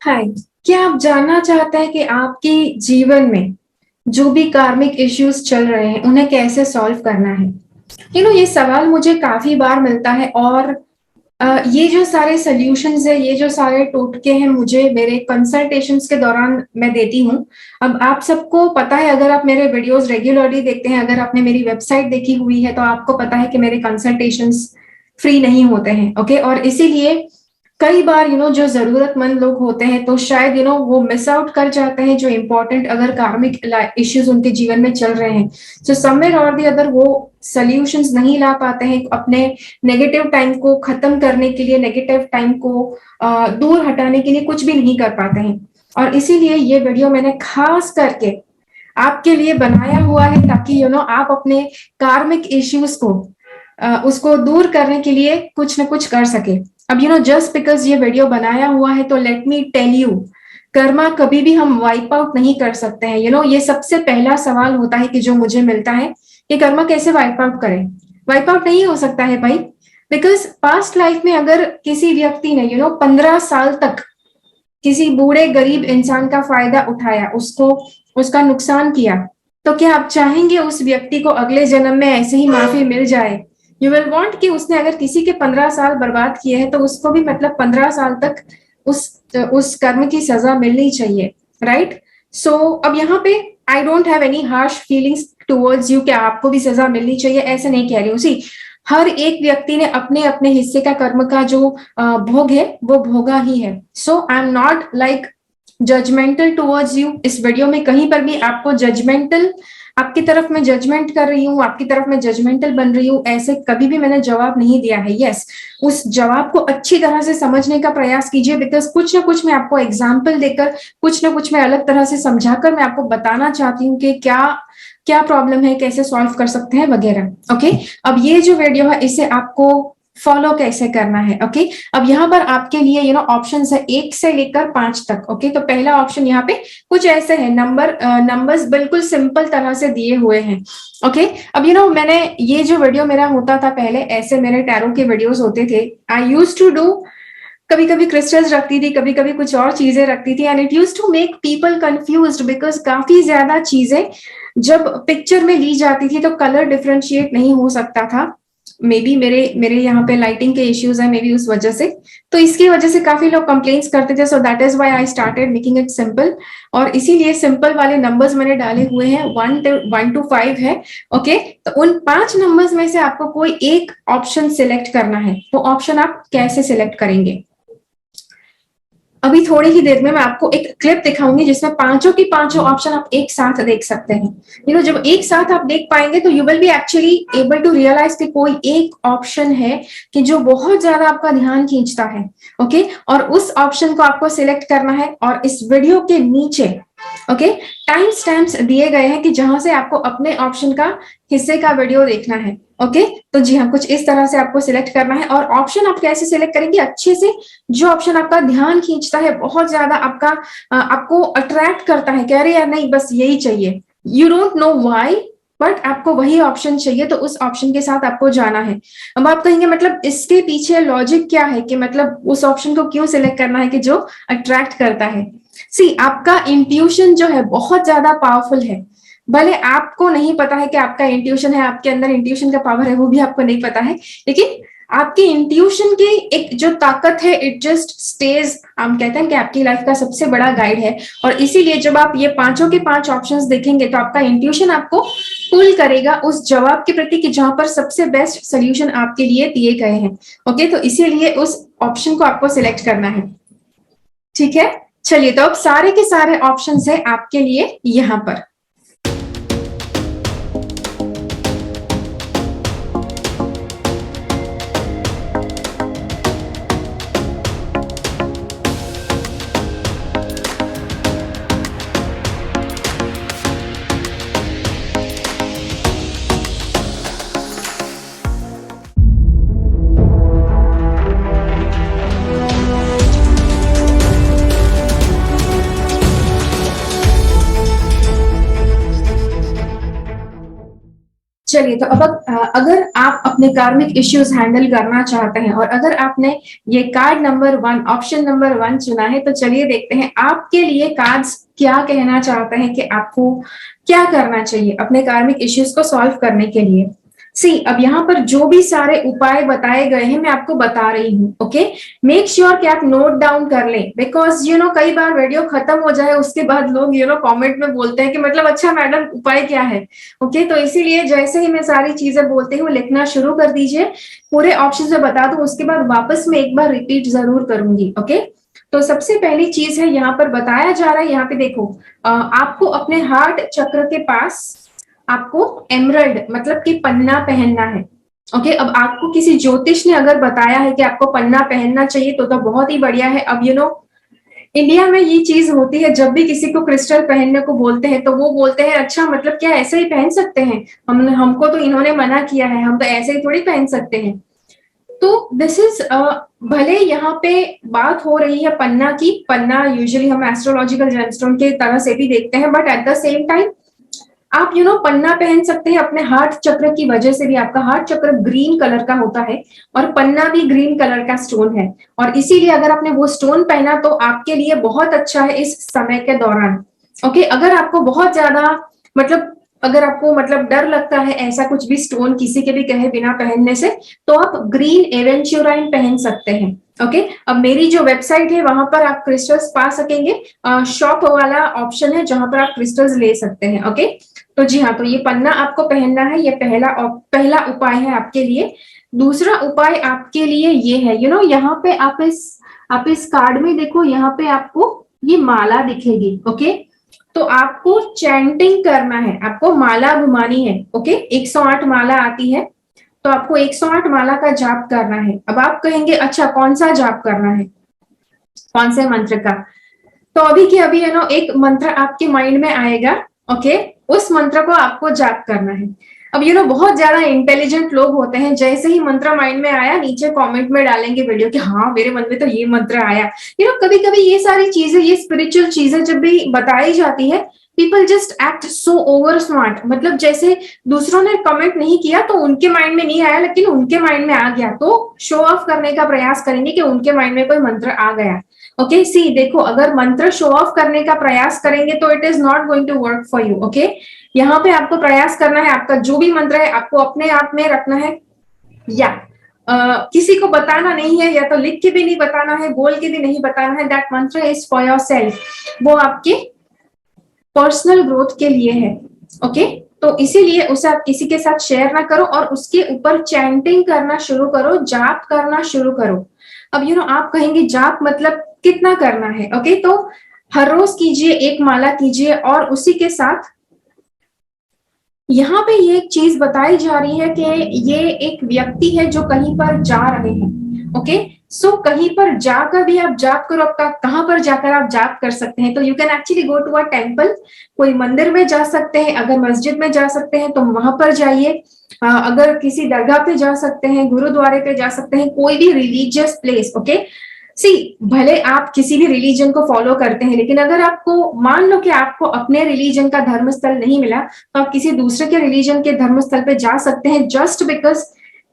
हाय। क्या आप जानना चाहते हैं कि आपके जीवन में जो भी कार्मिक इश्यूज चल रहे हैं उन्हें कैसे सॉल्व करना है? ये सवाल मुझे काफी बार मिलता है और ये जो सारे सॉल्यूशंस है, ये जो सारे टोटके हैं, मुझे मेरे कंसल्टेशंस के दौरान मैं देती हूँ। अब आप सबको पता है, अगर आप मेरे वीडियोस रेगुलरली देखते हैं, अगर आपने मेरी वेबसाइट देखी हुई है, तो आपको पता है कि मेरे कंसल्टेशंस फ्री नहीं होते हैं। ओके, और इसीलिए कई बार जो जरूरतमंद लोग होते हैं तो शायद वो मिस आउट कर जाते हैं जो इम्पोर्टेंट, अगर कार्मिक इश्यूज उनके जीवन में चल रहे हैं, तो समवेयर और दी अदर वो सॉल्यूशंस नहीं ला पाते हैं अपने नेगेटिव टाइम को खत्म करने के लिए, नेगेटिव टाइम को दूर हटाने के लिए कुछ भी नहीं कर पाते हैं। और इसीलिए ये वीडियो मैंने खास करके आपके लिए बनाया हुआ है, ताकि आप अपने कार्मिक इश्यूज को उसको दूर करने के लिए कुछ न कुछ कर सके। अब जस्ट बिकॉज ये वीडियो बनाया हुआ है, तो let me tell you, karma कभी भी हम वाइप आउट नहीं कर सकते हैं। ये सबसे पहला सवाल होता है कि जो मुझे मिलता है कि कर्मा कैसे वाइप आउट करें। वाइप आउट नहीं हो सकता है भाई, बिकॉज पास्ट लाइफ में अगर किसी व्यक्ति ने 15 साल तक किसी बूढ़े गरीब इंसान का फायदा उठाया, उसको उसका नुकसान किया, तो क्या आप चाहेंगे उस व्यक्ति को अगले जन्म में ऐसे ही माफी मिल जाए? यू विल वांट कि उसने अगर किसी के 15 साल बर्बाद किए हैं, तो उसको भी मतलब 15 साल तक उस कर्म की सजा मिलनी चाहिए, राइट? सो अब यहाँ पे I don't have any harsh feelings towards you, क्या आपको भी सजा मिलनी चाहिए, ऐसे नहीं कह रही हूँ। सी, हर एक व्यक्ति ने अपने अपने हिस्से का कर्म का जो भोग है वो भोगा ही है। So I am not like judgmental towards you. इस वीडियो में कहीं पर भी आपको जजमेंटल, आपकी तरफ मैं जजमेंट कर रही हूँ, आपकी तरफ मैं जजमेंटल बन रही हूँ, ऐसे कभी भी मैंने जवाब नहीं दिया है। यस, उस जवाब को अच्छी तरह से समझने का प्रयास कीजिए, बिकॉज कुछ ना कुछ मैं आपको एग्जाम्पल देकर, कुछ ना कुछ मैं अलग तरह से समझाकर मैं आपको बताना चाहती हूँ कि क्या क्या प्रॉब्लम है, कैसे सॉल्व कर सकते हैं वगैरह। ओके, अब ये जो वीडियो है इसे आपको फॉलो कैसे करना है। ओके, अब यहाँ पर आपके लिए ऑप्शंस है 1 से लेकर 5 तक। ओके, तो पहला ऑप्शन यहाँ पे कुछ ऐसे है, नंबर्स बिल्कुल सिंपल तरह से दिए हुए हैं। ओके, अब मैंने ये जो वीडियो मेरा होता था पहले, ऐसे मेरे टैरो के वीडियोस होते थे। आई यूज्ड टू डू, कभी कभी क्रिस्टल्स रखती थी, कभी कभी कुछ और चीजें रखती थी, and it use to make people confused, because काफी ज्यादा चीजें जब पिक्चर में ली जाती थी तो कलर डिफरेंशिएट नहीं हो सकता था। मे बी मेरे मेरे यहाँ पे लाइटिंग के इश्यूज है, मे बी उस वजह से, तो इसकी वजह से काफी लोग कंप्लेंट्स करते थे। सो that is why I started making it simple, और इसीलिए सिंपल वाले नंबर्स मैंने डाले हुए हैं, 1 to 5 है। ओके, तो उन 5 नंबर्स में से आपको कोई एक ऑप्शन सिलेक्ट करना है। वो ऑप्शन आप कैसे सिलेक्ट करेंगे, अभी थोड़ी ही देर में मैं आपको एक क्लिप दिखाऊंगी जिसमें पांचों की पांचों ऑप्शन आप एक साथ देख सकते हैं। जब एक साथ आप देख पाएंगे तो you will be actually able to realise कि कोई एक ऑप्शन है कि जो बहुत ज्यादा आपका ध्यान खींचता है। ओके, और उस ऑप्शन को आपको सिलेक्ट करना है, और इस वीडियो के नीचे ओके टाइम स्टैम्प्स दिए गए हैं कि जहां से आपको अपने ऑप्शन का हिस्से का वीडियो देखना है। ओके, तो जी हाँ, कुछ इस तरह से आपको सिलेक्ट करना है। और ऑप्शन आप कैसे सिलेक्ट करेंगे अच्छे से, जो ऑप्शन आपका ध्यान खींचता है, बहुत ज्यादा आपको अट्रैक्ट करता है कि अरे यार नहीं बस यही चाहिए, you don't know why, but आपको वही ऑप्शन चाहिए, तो उस ऑप्शन के साथ आपको जाना है। अब आप कहेंगे मतलब इसके पीछे लॉजिक क्या है, कि मतलब उस ऑप्शन को क्यों सिलेक्ट करना है कि जो अट्रैक्ट करता है। सी, आपका इंट्यूशन जो है बहुत ज्यादा पावरफुल है। भले आपको नहीं पता है कि आपका इंट्यूशन है, आपके अंदर इंट्यूशन का पावर है, वो भी आपको नहीं पता है, लेकिन आपकी इंट्यूशन की एक जो ताकत है, इट जस्ट स्टेज, हम कहते हैं कि आपकी लाइफ का सबसे बड़ा गाइड है। और इसीलिए जब आप ये पांचों के 5 ऑप्शंस देखेंगे तो आपका इंट्यूशन आपको पुल करेगा उस जवाब के प्रति कि जहां पर सबसे बेस्ट सोल्यूशन आपके लिए दिए गए हैं। ओके, तो इसीलिए उस ऑप्शन को आपको सिलेक्ट करना है। ठीक है, चलिए, तो अब सारे के सारे ऑप्शंस है आपके लिए यहाँ पर। चलिए, तो अब अगर आप अपने कार्मिक इश्यूज हैंडल करना चाहते हैं और अगर आपने ये कार्ड नंबर 1, ऑप्शन नंबर 1 चुना है, तो चलिए देखते हैं आपके लिए कार्ड्स क्या कहना चाहते हैं कि आपको क्या करना चाहिए अपने कार्मिक इश्यूज को सॉल्व करने के लिए। सी, अब यहाँ पर जो भी सारे उपाय बताए गए हैं मैं आपको बता रही हूँ। ओके, मेक श्योर कि आप नोट डाउन कर लें, बिकॉज कई बार वीडियो खत्म हो जाए उसके बाद लोग कमेंट में बोलते हैं कि मतलब अच्छा मैडम उपाय क्या है। ओके, तो इसीलिए जैसे ही मैं सारी चीजें बोलती हूँ लिखना शुरू कर दीजिए, पूरे ऑप्शन से बता दूं, उसके बाद वापस में एक बार रिपीट जरूर करूंगी। ओके, तो सबसे पहली चीज है यहाँ पर बताया जा रहा है, यहाँ पे देखो, आपको अपने हार्ट चक्र के पास आपको एमरल्ड मतलब कि पन्ना पहनना है। ओके, अब आपको किसी ज्योतिष ने अगर बताया है कि आपको पन्ना पहनना चाहिए तो बहुत ही बढ़िया है। अब इंडिया में ये चीज होती है, जब भी किसी को क्रिस्टल पहनने को बोलते हैं तो वो बोलते हैं अच्छा मतलब क्या ऐसे ही पहन सकते हैं, हमको तो इन्होंने मना किया है, हम तो ऐसे ही थोड़ी पहन सकते हैं। तो दिस इज भले यहाँ पे बात हो रही है पन्ना की, पन्ना यूजुअली हम एस्ट्रोलॉजिकल जेमस्टोन के तरह से भी देखते हैं, but at the same time आप पन्ना पहन सकते हैं अपने हार्ट चक्र की वजह से भी। आपका हार्ट चक्र ग्रीन कलर का होता है और पन्ना भी ग्रीन कलर का स्टोन है, और इसीलिए अगर आपने वो स्टोन पहना तो आपके लिए बहुत अच्छा है इस समय के दौरान। ओके, अगर आपको बहुत ज्यादा मतलब अगर आपको मतलब डर लगता है ऐसा कुछ भी स्टोन किसी के भी कहे बिना पहनने से, तो आप ग्रीन एवेंचुराइन पहन सकते हैं। ओके, अब मेरी जो वेबसाइट है वहां पर आप क्रिस्टल्स पा सकेंगे, शॉप वाला ऑप्शन है जहां पर आप क्रिस्टल्स ले सकते हैं। ओके, तो जी हाँ, तो ये पन्ना आपको पहनना है, ये पहला उपाय है आपके लिए। दूसरा उपाय आपके लिए ये है, यहाँ पे आप इस कार्ड में देखो, यहाँ पे आपको ये माला दिखेगी। ओके, तो आपको चैंटिंग करना है, आपको माला घुमानी है। ओके, 108 माला आती है, तो आपको 108 माला का जाप करना है। अब आप कहेंगे अच्छा कौन सा जाप करना है, कौन से मंत्र का? तो अभी के अभी एक मंत्र आपके माइंड में आएगा। ओके, उस मंत्र को आपको जाप करना है। अब बहुत ज्यादा इंटेलिजेंट लोग होते हैं, जैसे ही मंत्र माइंड में आया नीचे कमेंट में डालेंगे वीडियो कि हाँ मेरे मन में तो ये मंत्र आया। कभी कभी ये सारी चीजें, ये स्पिरिचुअल चीजें जब भी बताई जाती है, people just act so over smart, मतलब जैसे दूसरों ने कमेंट नहीं किया तो उनके माइंड में नहीं आया, लेकिन उनके माइंड में आ गया, तो शो ऑफ करने का प्रयास करेंगे कि उनके माइंड में कोई मंत्र आ गया। ओके, सी देखो, अगर मंत्र शो ऑफ करने का प्रयास करेंगे तो it is not going to work for you. Okay, यहाँ पे आपको प्रयास करना है, आपका जो भी मंत्र है आपको अपने आप में रखना है, या किसी को बताना नहीं है, या तो लिख के भी नहीं बताना है, बोल के भी नहीं बताना है। दैट मंत्र इज फॉर योर सेल्फ, वो आपके पर्सनल ग्रोथ के लिए है। ओके, तो इसीलिए उसे आप किसी के साथ शेयर ना करो और उसके ऊपर चैंटिंग करना शुरू करो, जाप करना शुरू करो। अब आप कहेंगे जाप मतलब कितना करना है? ओके, तो हर रोज कीजिए, एक माला कीजिए, और उसी के साथ यहाँ पे ये एक चीज बताई जा रही है कि ये एक व्यक्ति है जो कहीं पर जा रहे हैं। ओके, सो कहीं पर जाकर भी आप जाप करो। आपका कहाँ पर जाकर आप जाप कर सकते हैं? तो you can actually go to a temple, कोई मंदिर में जा सकते हैं, अगर मस्जिद में जा सकते हैं तो वहां पर जाइए, अगर किसी दरगाह पे जा सकते हैं, गुरुद्वारे पे जा सकते हैं, कोई भी रिलीजियस प्लेस। ओके, सी भले आप किसी भी रिलीजन को फॉलो करते हैं, लेकिन अगर आपको मान लो कि आपको अपने रिलीजन का धर्म स्थल नहीं मिला, तो आप किसी दूसरे के रिलीजन के धर्म स्थल पे जा सकते हैं, जस्ट बिकॉज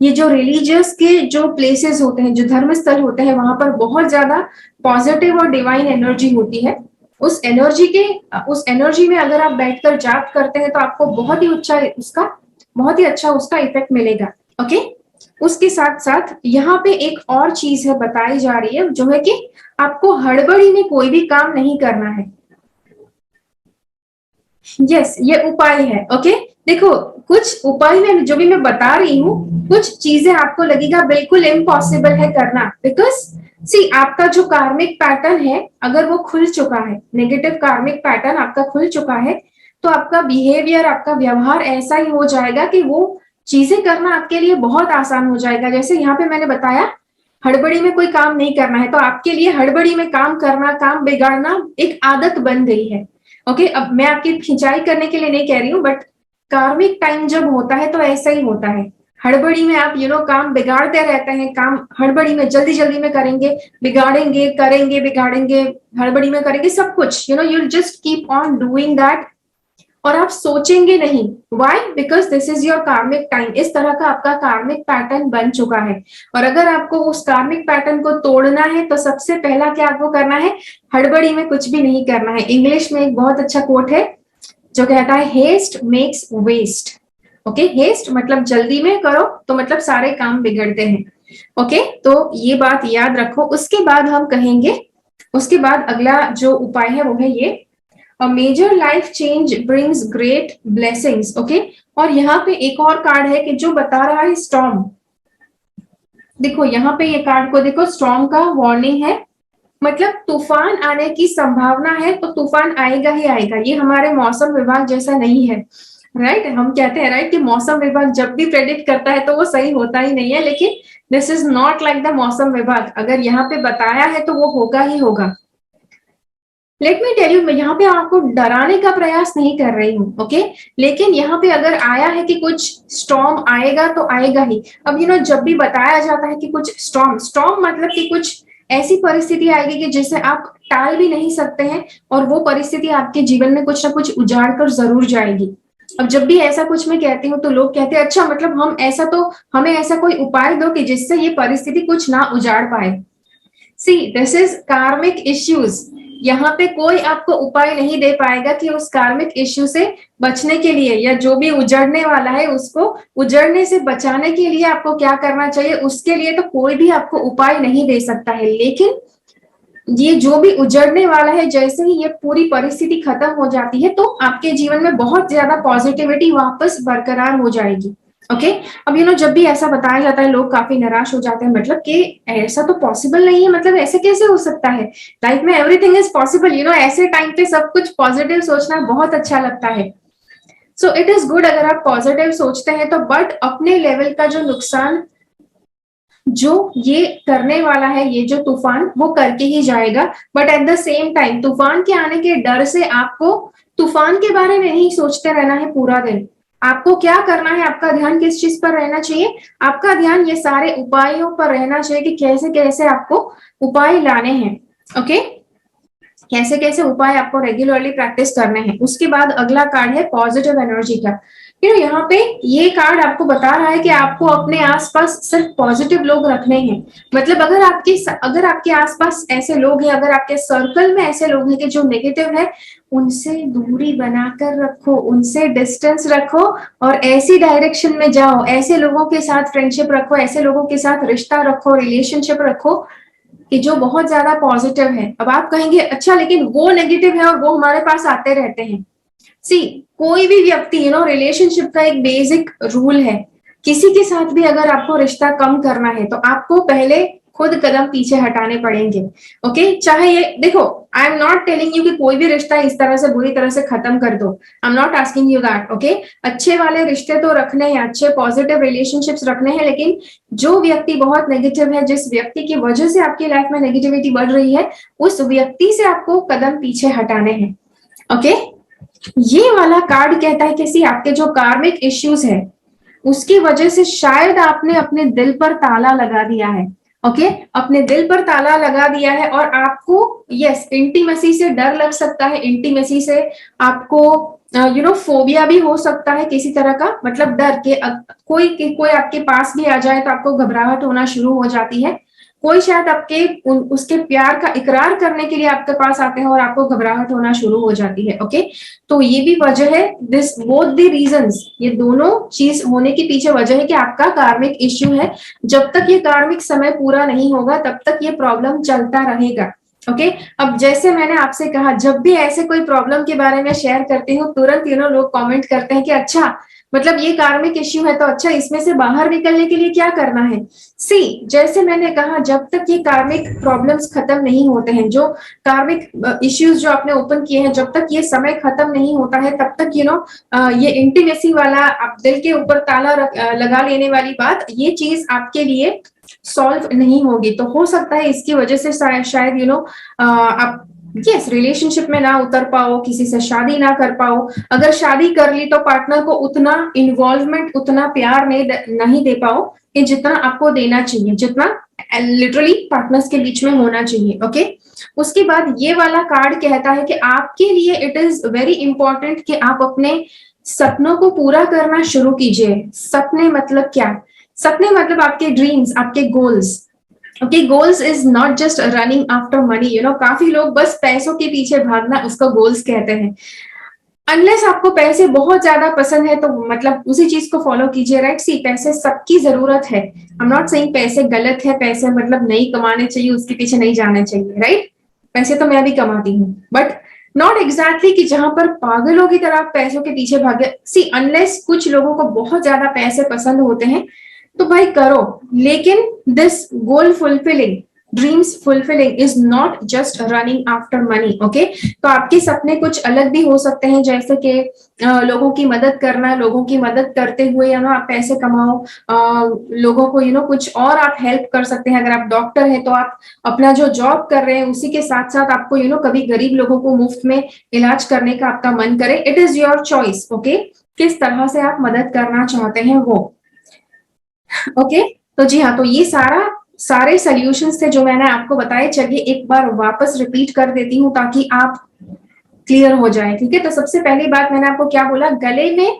ये जो रिलीजियस के जो प्लेसेस होते हैं, जो धर्म स्थल होते हैं, वहां पर बहुत ज्यादा पॉजिटिव और डिवाइन एनर्जी होती है। उस एनर्जी में अगर आप बैठकर जाप करते हैं तो आपको बहुत ही अच्छा उसका इफेक्ट मिलेगा। ओके, उसके साथ साथ यहाँ पे एक और चीज है बताई जा रही है, जो है कि आपको हड़बड़ी में कोई भी काम नहीं करना है। यस, ये उपाय है। ओके, देखो, कुछ उपाय में जो भी मैं बता रही हूँ, कुछ चीजें आपको लगेगा बिल्कुल इम्पॉसिबल है करना, बिकॉज सी आपका जो कार्मिक पैटर्न है अगर वो खुल चुका है, नेगेटिव कार्मिक पैटर्न आपका खुल चुका है, तो आपका बिहेवियर, आपका व्यवहार ऐसा ही हो जाएगा कि वो चीजें करना आपके लिए बहुत आसान हो जाएगा। जैसे यहाँ पे मैंने बताया हड़बड़ी में कोई काम नहीं करना है, तो आपके लिए हड़बड़ी में काम करना, काम बिगाड़ना एक आदत बन गई है। ओके, अब मैं आपकी खिंचाई करने के लिए नहीं कह रही हूँ, बट कार्मिक टाइम जब होता है तो ऐसा ही होता है। हड़बड़ी में आप काम बिगाड़ते रहते हैं, काम हड़बड़ी में जल्दी जल्दी में करेंगे, बिगाड़ेंगे, करेंगे, बिगाड़ेंगे, हड़बड़ी में करेंगे सब कुछ, you just keep on doing that, और आप सोचेंगे नहीं। Why? Because this is your कार्मिक टाइम। इस तरह का आपका कार्मिक पैटर्न बन चुका है, और अगर आपको उस कार्मिक पैटर्न को तोड़ना है तो सबसे पहला क्या आपको करना है, हड़बड़ी में कुछ भी नहीं करना है। इंग्लिश में एक बहुत अच्छा कोट है जो कहता है haste makes waste. Okay, haste मतलब जल्दी में करो तो मतलब सारे काम बिगड़ते हैं। ओके, तो ये बात याद रखो। उसके बाद हम कहेंगे, उसके बाद अगला जो उपाय है वो है ये, a major life change brings great blessings. Okay, और यहाँ पे एक और कार्ड है कि जो बता रहा है स्टॉर्म। देखो यहाँ पे ये कार्ड को देखो, स्टॉर्म का वार्निंग है, मतलब तूफान आने की संभावना है, तो तूफान आएगा ही आएगा। ये हमारे मौसम विभाग जैसा नहीं है, राइट? हम कहते हैं राइट कि मौसम विभाग जब भी प्रेडिक्ट करता है तो वो सही होता ही नहीं है, लेकिन this is not like the मौसम विभाग। अगर यहाँ पे बताया है तो वो होगा ही होगा। लेट मी टेल यू, मैं यहाँ पे आपको डराने का प्रयास नहीं कर रही हूँ, ओके? लेकिन यहाँ पे अगर आया है कि कुछ स्टॉर्म आएगा तो आएगा ही। अब जब भी बताया जाता है कि कुछ स्टॉर्म, स्टॉर्म मतलब कि कुछ ऐसी परिस्थिति आएगी कि जिसे आप टाल भी नहीं सकते हैं, और वो परिस्थिति आपके जीवन में कुछ ना कुछ उजाड़ कर जरूर जाएगी। अब जब भी ऐसा कुछ मैं कहती हूँ तो लोग कहते हैं अच्छा मतलब हम ऐसा, तो हमें ऐसा कोई उपाय दो कि जिससे ये परिस्थिति कुछ ना उजाड़ पाए। सी, दिस इज कार्मिक इश्यूज। यहाँ पे कोई आपको उपाय नहीं दे पाएगा कि उस कार्मिक इश्यू से बचने के लिए, या जो भी उजड़ने वाला है उसको उजड़ने से बचाने के लिए आपको क्या करना चाहिए, उसके लिए तो कोई भी आपको उपाय नहीं दे सकता है। लेकिन ये जो भी उजड़ने वाला है, जैसे ही ये पूरी परिस्थिति खत्म हो जाती है तो आपके जीवन में बहुत ज्यादा पॉजिटिविटी वापस बरकरार हो जाएगी। ओके, अब जब भी ऐसा बताया जाता है लोग काफी निराश हो जाते हैं, मतलब कि ऐसा तो पॉसिबल नहीं है, मतलब ऐसे कैसे हो सकता है, लाइफ में एवरीथिंग इज पॉसिबल। ऐसे टाइम पे सब कुछ पॉजिटिव सोचना बहुत अच्छा लगता है। सो इट इज गुड अगर आप पॉजिटिव सोचते हैं तो, बट अपने लेवल का जो नुकसान जो ये करने वाला है, ये जो तूफान, वो करके ही जाएगा। But at the same time तूफान के आने के डर से आपको तूफान के बारे में नहीं सोचते रहना है पूरा दिन। आपको क्या करना है, आपका ध्यान किस चीज पर रहना चाहिए, आपका ध्यान ये सारे उपायों पर रहना चाहिए कि कैसे कैसे आपको उपाय लाने हैं। ओके, कैसे कैसे उपाय आपको रेगुलरली प्रैक्टिस करने हैं। उसके बाद अगला कार्ड है पॉजिटिव एनर्जी का। यहाँ पे ये कार्ड आपको बता रहा है कि आपको अपने आसपास सिर्फ पॉजिटिव लोग रखने हैं। मतलब अगर आपके आसपास ऐसे लोग हैं, अगर आपके सर्कल में ऐसे लोग हैं कि जो नेगेटिव है, उनसे दूरी बनाकर रखो, उनसे डिस्टेंस रखो, और ऐसी डायरेक्शन में जाओ, ऐसे लोगों के साथ फ्रेंडशिप रखो, ऐसे लोगों के साथ रिश्ता रखो, रिलेशनशिप रखो कि जो बहुत ज्यादा पॉजिटिव है। अब आप कहेंगे अच्छा लेकिन वो नेगेटिव है और वो हमारे पास आते रहते हैं। सी, कोई भी व्यक्ति रिलेशनशिप का एक बेसिक रूल है, किसी के साथ भी अगर आपको रिश्ता कम करना है तो आपको पहले खुद कदम पीछे हटाने पड़ेंगे। ओके, चाहे ये देखो, आई एम नॉट टेलिंग यू कि कोई भी रिश्ता इस तरह से बुरी तरह से खत्म कर दो, आई am not asking you that. Okay, अच्छे वाले रिश्ते तो रखने हैं, अच्छे पॉजिटिव रिलेशनशिप्स रखने हैं, लेकिन जो व्यक्ति बहुत नेगेटिव है, जिस व्यक्ति की वजह से आपकी लाइफ में नेगेटिविटी बढ़ रही है, उस व्यक्ति से आपको कदम पीछे हटाने हैं। ओके, ये वाला कार्ड कहता है कि आपके जो कार्मिक इश्यूज है उसकी वजह से शायद आपने अपने दिल पर ताला लगा दिया है। ओके, अपने दिल पर ताला लगा दिया है, और आपको यस इंटीमेसी से डर लग सकता है, इंटीमेसी से आपको फोबिया भी हो सकता है किसी तरह का, मतलब डर के कोई आपके पास भी आ जाए तो आपको घबराहट होना शुरू हो जाती है। कोई शायद उसके प्यार का इकरार करने के लिए आपके पास आते हैं और आपको घबराहट होना शुरू हो जाती है। ओके, तो ये भी वजह है, दिस बोथ द रीजंस, ये दोनों चीज होने के पीछे वजह है कि आपका कार्मिक इश्यू है। जब तक ये कार्मिक समय पूरा नहीं होगा तब तक ये प्रॉब्लम चलता रहेगा। ओके, अब जैसे मैंने आपसे कहा, जब भी ऐसे कोई प्रॉब्लम के बारे में शेयर करती हूँ तुरंत लोग कमेंट करते हैं कि अच्छा मतलब ये कार्मिक इश्यू है तो अच्छा इसमें से बाहर निकलने के लिए क्या करना है। सी, जैसे मैंने कहा, जब तक ये कार्मिक प्रॉब्लम्स खत्म नहीं होते हैं, जो कार्मिक इश्यूज जो आपने ओपन किए हैं, जब तक ये समय खत्म नहीं होता है तब तक ये इंटीमेसी वाला, आप दिल के ऊपर ताला लगा लेने वाली बात, ये चीज आपके लिए सॉल्व नहीं होगी। तो हो सकता है इसकी वजह से शायद आप यस रिलेशनशिप में ना उतर पाओ, किसी से शादी ना कर पाओ। अगर शादी कर ली तो पार्टनर को उतना इन्वॉल्वमेंट, उतना प्यार नहीं दे पाओ कि जितना आपको देना चाहिए, जितना लिटरली पार्टनर्स के बीच में होना चाहिए। ओके, उसके बाद ये वाला कार्ड कहता है कि आपके लिए इट इज वेरी इंपॉर्टेंट कि आप अपने सपनों को पूरा करना शुरू कीजिए। सपने मतलब क्या? सपने मतलब आपके ड्रीम्स, आपके goals. Okay, goals is not just running after money. काफी लोग बस पैसों के पीछे भागना उसको गोल्स कहते हैं। अनलेस आपको पैसे बहुत ज्यादा पसंद है तो मतलब उसी चीज को फॉलो कीजिए, राइट? सी, पैसे सबकी जरूरत है। आई एम नॉट सेइंग पैसे गलत है, पैसे मतलब नहीं कमाने चाहिए, उसके पीछे नहीं जाना चाहिए, राइट? पैसे तो मैं भी कमाती हूँ, बट नॉट एग्जैक्टली कि जहां पर पागलों की तरह आप पैसों के पीछे भागे। सी, अनलेस कुछ लोगों को बहुत ज्यादा पैसे पसंद होते हैं तो भाई करो, लेकिन this goal fulfilling, dreams fulfilling is not just running after money. Okay, तो आपके सपने कुछ अलग भी हो सकते हैं, जैसे कि लोगों की मदद करना, लोगों की मदद करते हुए आप पैसे कमाओ, लोगों को कुछ और आप हेल्प कर सकते हैं। अगर आप डॉक्टर हैं तो आप अपना जो जॉब कर रहे हैं उसी के साथ साथ आपको कभी गरीब लोगों को मुफ्त में इलाज करने का आपका मन करे, it is your choice. Okay, किस तरह से आप मदद करना चाहते हैं वो। ओके, तो जी हाँ, तो ये सारे सॉल्यूशंस थे जो मैंने आपको बताए। चलिए एक बार वापस रिपीट कर देती हूँ ताकि आप क्लियर हो जाए। ठीक है, तो सबसे पहली बात मैंने आपको क्या बोला? गले में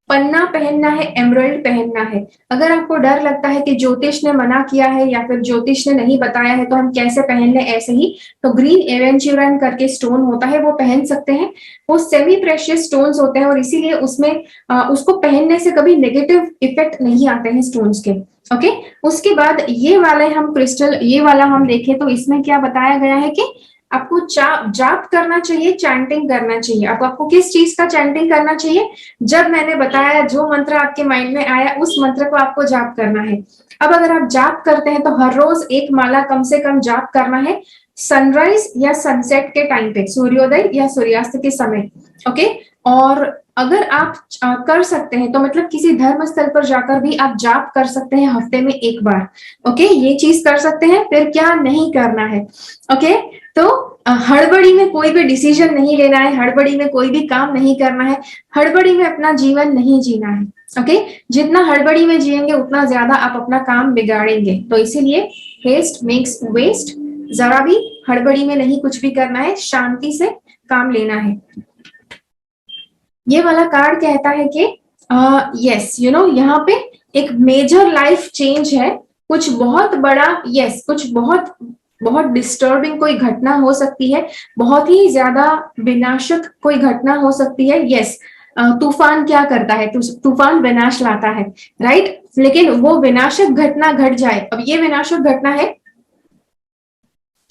पन्ना पहनना है, एमराल्ड पहनना है। अगर आपको डर लगता है कि ज्योतिष ने मना किया है या फिर ज्योतिष ने नहीं बताया है तो हम कैसे पहन लें ऐसे ही, तो ग्रीन एवेंचुरन करके स्टोन होता है, वो पहन सकते हैं। वो सेमी प्रेशियस स्टोन्स होते हैं और इसीलिए उसमें उसको पहनने से कभी नेगेटिव इफेक्ट नहीं आते हैं स्टोन्स के। ओके, उसके बाद ये वाले हम क्रिस्टल, ये वाला हम देखें तो इसमें क्या बताया गया है कि आपको जाप करना चाहिए, चैंटिंग करना चाहिए। अब आपको किस चीज का चैंटिंग करना चाहिए? जब मैंने बताया जो मंत्र आपके माइंड में आया उस मंत्र को आपको जाप करना है। अब अगर आप जाप करते हैं तो हर रोज एक माला कम से कम जाप करना है, सनराइज या सनसेट के टाइम पे, सूर्योदय या सूर्यास्त के समय। ओके, और अगर आप कर सकते हैं तो मतलब किसी धर्म स्थल पर जाकर भी आप जाप कर सकते हैं हफ्ते में एक बार। ओके, ये चीज कर सकते हैं। फिर क्या नहीं करना है? ओके, तो हड़बड़ी में कोई भी डिसीजन नहीं लेना है, हड़बड़ी में कोई भी काम नहीं करना है, हड़बड़ी में अपना जीवन नहीं जीना है। ओके, जितना हड़बड़ी में जिएंगे उतना ज्यादा आप अपना काम बिगाड़ेंगे। तो इसीलिए हेस्ट मेक्स वेस्ट, जरा भी हड़बड़ी में नहीं कुछ भी करना है, शांति से काम लेना है। ये वाला कार्ड कहता है कि यस, यहाँ पे एक मेजर लाइफ चेंज है, कुछ बहुत बड़ा, यस, कुछ बहुत बहुत डिस्टर्बिंग कोई घटना हो सकती है, बहुत ही ज्यादा विनाशक कोई घटना हो सकती है। यस, तूफान क्या करता है? तूफान विनाश लाता है, राइट? लेकिन वो विनाशक घटना घट जाए। अब ये विनाशक घटना है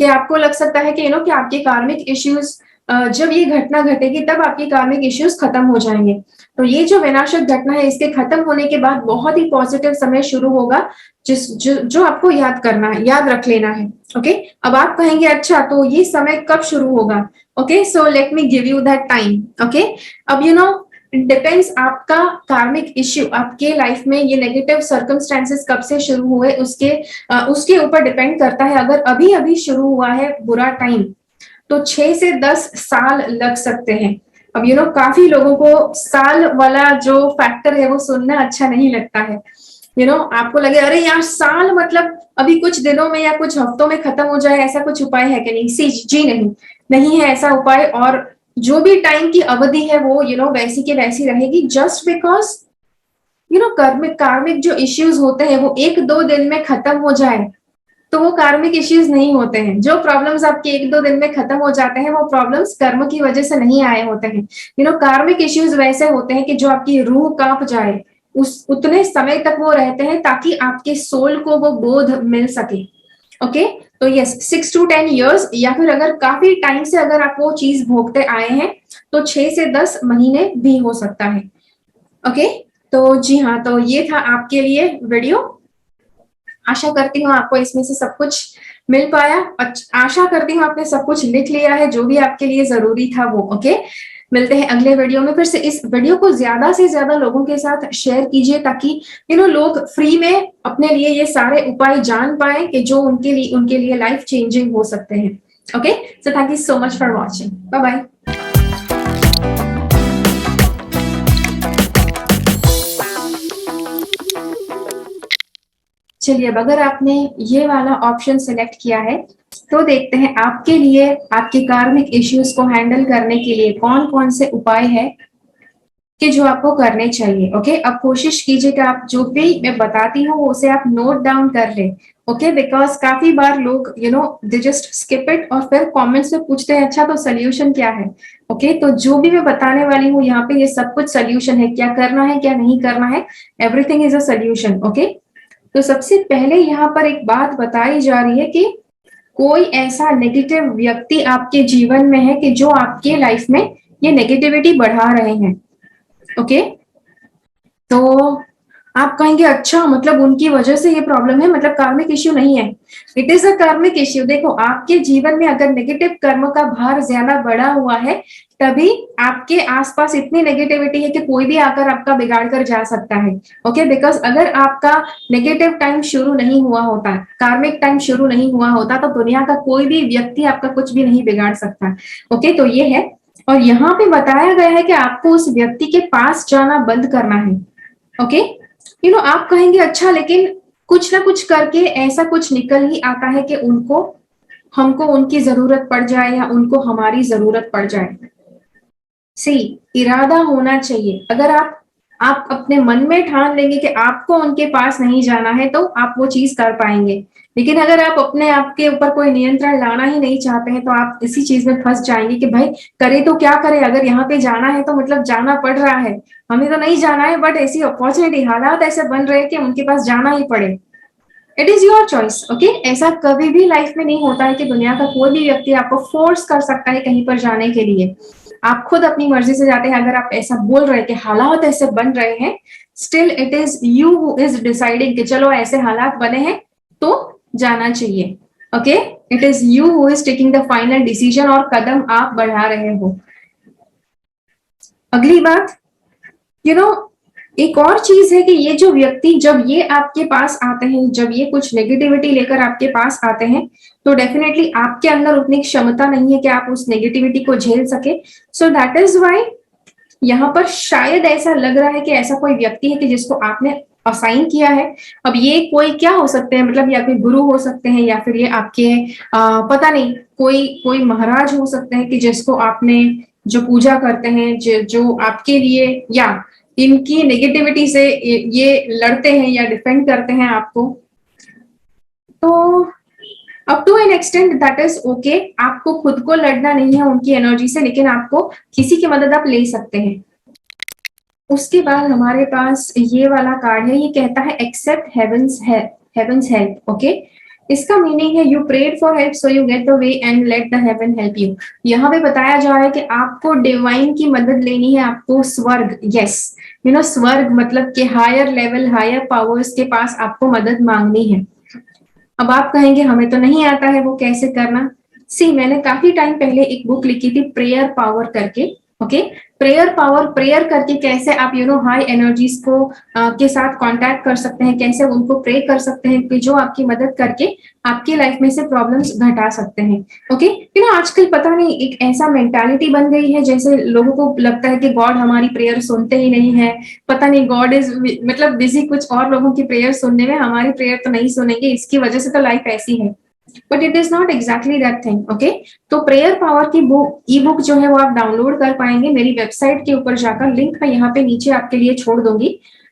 कि आपको लग सकता है कि कि आपके कार्मिक इश्यूज, जब ये घटना घटेगी तब आपके कार्मिक इश्यूज खत्म हो जाएंगे। तो ये जो विनाशक घटना है इसके खत्म होने के बाद बहुत ही पॉजिटिव समय शुरू होगा, जो आपको याद करना है, याद रख लेना है। ओके, अब आप कहेंगे अच्छा तो ये समय कब शुरू होगा? Okay, so let me give you that time. Okay, अब डिपेंड्स आपका कार्मिक इश्यू, आपके लाइफ में ये नेगेटिव सर्कमस्टेंसेस कब से शुरू हुए उसके ऊपर डिपेंड करता है। अगर अभी अभी शुरू हुआ है बुरा टाइम तो 6 से 10 साल लग सकते हैं। अब काफी लोगों को साल वाला जो फैक्टर है वो सुनना अच्छा नहीं लगता है। आपको लगे अरे यार साल मतलब अभी कुछ दिनों में या कुछ हफ्तों में खत्म हो जाए, ऐसा कुछ उपाय है कि नहीं? जी नहीं, नहीं है ऐसा उपाय। और जो भी टाइम की अवधि है वो वैसी की वैसी रहेगी, जस्ट बिकॉज कार्मिक जो इश्यूज होते हैं वो 1-2 दिन में खत्म हो जाए तो वो कार्मिक इश्यूज नहीं होते हैं। जो प्रॉब्लम्स आपके 1-2 दिन में खत्म हो जाते हैं वो प्रॉब्लम्स कर्म की वजह से नहीं आए होते हैं। कार्मिक इश्यूज वैसे होते हैं कि जो आपकी रूह कांप जाए, उतने समय तक वो रहते हैं ताकि आपके सोल को वो बोध मिल सके। ओके, तो यस, 6 to 10 years, या फिर अगर काफी टाइम से अगर आप वो चीज भोगते आए हैं तो 6 से 10 महीने भी हो सकता है। ओके, तो जी हाँ, तो ये था आपके लिए वीडियो। आशा करती हूँ आपको इसमें से सब कुछ मिल पाया। आशा करती हूँ आपने सब कुछ लिख लिया है जो भी आपके लिए जरूरी था वो। ओके, मिलते हैं अगले वीडियो में। फिर से इस वीडियो को ज्यादा से ज्यादा लोगों के साथ शेयर कीजिए ताकि लोग फ्री में अपने लिए ये सारे उपाय जान पाए कि जो उनके लिए लाइफ चेंजिंग हो सकते हैं। Okay, so thank you so much for watching. Bye bye. चलिए, अब अगर आपने ये वाला ऑप्शन सेलेक्ट किया है तो देखते हैं आपके लिए आपके कार्मिक इश्यूज को हैंडल करने के लिए कौन कौन से उपाय है कि जो आपको करने चाहिए। ओके, अब कोशिश कीजिए कि आप जो भी मैं बताती हूँ उसे आप नोट डाउन कर ले। ओके, बिकॉज काफी बार लोग दे जस्ट स्किप इट और फिर कमेंट्स में पूछते हैं अच्छा तो सोल्यूशन क्या है। ओके, तो जो भी मैं बताने वाली हूँ यहाँ पे ये सब कुछ सोल्यूशन है, क्या करना है क्या नहीं करना है, everything is a solution. Okay, तो सबसे पहले यहाँ पर एक बात बताई जा रही है कि कोई ऐसा नेगेटिव व्यक्ति आपके जीवन में है कि जो आपके लाइफ में ये नेगेटिविटी बढ़ा रहे हैं। ओके, तो आप कहेंगे अच्छा मतलब उनकी वजह से ये प्रॉब्लम है, मतलब कार्मिक इश्यू नहीं है। इट इज अ कार्मिक इश्यू। देखो, आपके जीवन में अगर नेगेटिव कर्म का भार ज्यादा बढ़ा हुआ है तभी आपके आसपास इतनी नेगेटिविटी है कि कोई भी आकर आपका बिगाड़ कर जा सकता है। ओके, बिकॉज अगर आपका नेगेटिव टाइम शुरू नहीं हुआ होता, कार्मिक टाइम शुरू नहीं हुआ होता, तो दुनिया का कोई भी व्यक्ति आपका कुछ भी नहीं बिगाड़ सकता। ओके, तो ये है। और यहाँ पे बताया गया है कि आपको उस व्यक्ति के पास जाना बंद करना है। ओके, आप कहेंगे अच्छा लेकिन कुछ ना कुछ करके ऐसा कुछ निकल ही आता है कि उनको हमको उनकी जरूरत पड़ जाए या उनको हमारी जरूरत पड़ जाए। सी, इरादा होना चाहिए। अगर आप अपने मन में ठान लेंगे कि आपको उनके पास नहीं जाना है तो आप वो चीज कर पाएंगे। लेकिन अगर आप अपने आप के ऊपर कोई नियंत्रण लाना ही नहीं चाहते हैं तो आप इसी चीज में फंस जाएंगे कि भाई करे तो क्या करे, अगर यहाँ पे जाना है तो मतलब जाना पड़ रहा है, हमें तो नहीं जाना है बट ऐसी अपॉर्चुनिटी हालात ऐसे बन रहे हैं कि उनके पास जाना ही पड़े। It is your choice. Okay, ऐसा कभी भी लाइफ में नहीं होता है कि दुनिया का कोई भी व्यक्ति आपको फोर्स कर सकता है कहीं पर जाने के लिए। आप खुद अपनी मर्जी से जाते हैं। अगर आप ऐसा बोल रहे हैं कि हालात ऐसे बन रहे हैं, still it is you who is deciding कि चलो ऐसे हालात बने हैं तो जाना चाहिए। Okay, it is you who is taking the final decision और कदम आप बढ़ा रहे हो। अगली बात, यू नो एक और चीज है कि ये जो व्यक्ति जब ये आपके पास आते हैं, जब ये कुछ नेगेटिविटी लेकर आपके पास आते हैं तो डेफिनेटली आपके अंदर उतनी क्षमता नहीं है कि आप उस नेगेटिविटी को झेल सके। सो दैट इज वाई यहाँ पर शायद ऐसा लग रहा है कि ऐसा कोई व्यक्ति है कि जिसको आपने असाइन किया है। अब ये कोई क्या हो सकते हैं, मतलब ये आपके गुरु हो सकते हैं या फिर ये आपके पता नहीं कोई कोई महाराज हो सकते हैं कि जिसको आपने जो पूजा करते हैं, जो आपके लिए या इनकी नेगेटिविटी से ये लड़ते हैं या डिफेंड करते हैं आपको। तो up to an extent that is okay, आपको खुद को लड़ना नहीं है उनकी एनर्जी से, लेकिन आपको किसी की मदद आप ले सकते हैं। उसके बाद हमारे पास ये वाला कार्ड है, ये कहता है एक्सेप्ट हेवेंस हेल्प। ओके, इसका मीनिंग है you prayed for help so you get the way and let the heaven help you. यहाँ पे बताया जा रहा है कि आपको डिवाइन की मदद लेनी है, आपको स्वर्ग, यस स्वर्ग मतलब कि हायर लेवल हायर पावर्स के पास आपको मदद मांगनी है। अब आप कहेंगे हमें तो नहीं आता है वो कैसे करना। सी, मैंने काफी टाइम पहले एक बुक लिखी थी प्रेयर पावर करके। ओके, प्रेयर पावर, प्रेयर करके कैसे आप हाई एनर्जीज को के साथ कांटेक्ट कर सकते हैं, कैसे उनको प्रे कर सकते हैं कि जो आपकी मदद करके आपकी लाइफ में से प्रॉब्लम्स घटा सकते हैं। ओके, आजकल पता नहीं एक ऐसा मेंटालिटी बन गई है जैसे लोगों को लगता है कि गॉड हमारी प्रेयर सुनते ही नहीं है, पता नहीं गॉड इज मतलब बिजी कुछ और लोगों की प्रेयर सुनने में, हमारी प्रेयर तो नहीं सुनेंगे, इसकी वजह से तो लाइफ ऐसी है। But it is not exactly that thing. Okay, तो प्रेयर पावर की बुक, ई बुक जो है वो आप डाउनलोड कर पाएंगे मेरी वेबसाइट के ऊपर जाकर, लिंक मैं यहाँ पे नीचे आपके लिए छोड़ दूंगी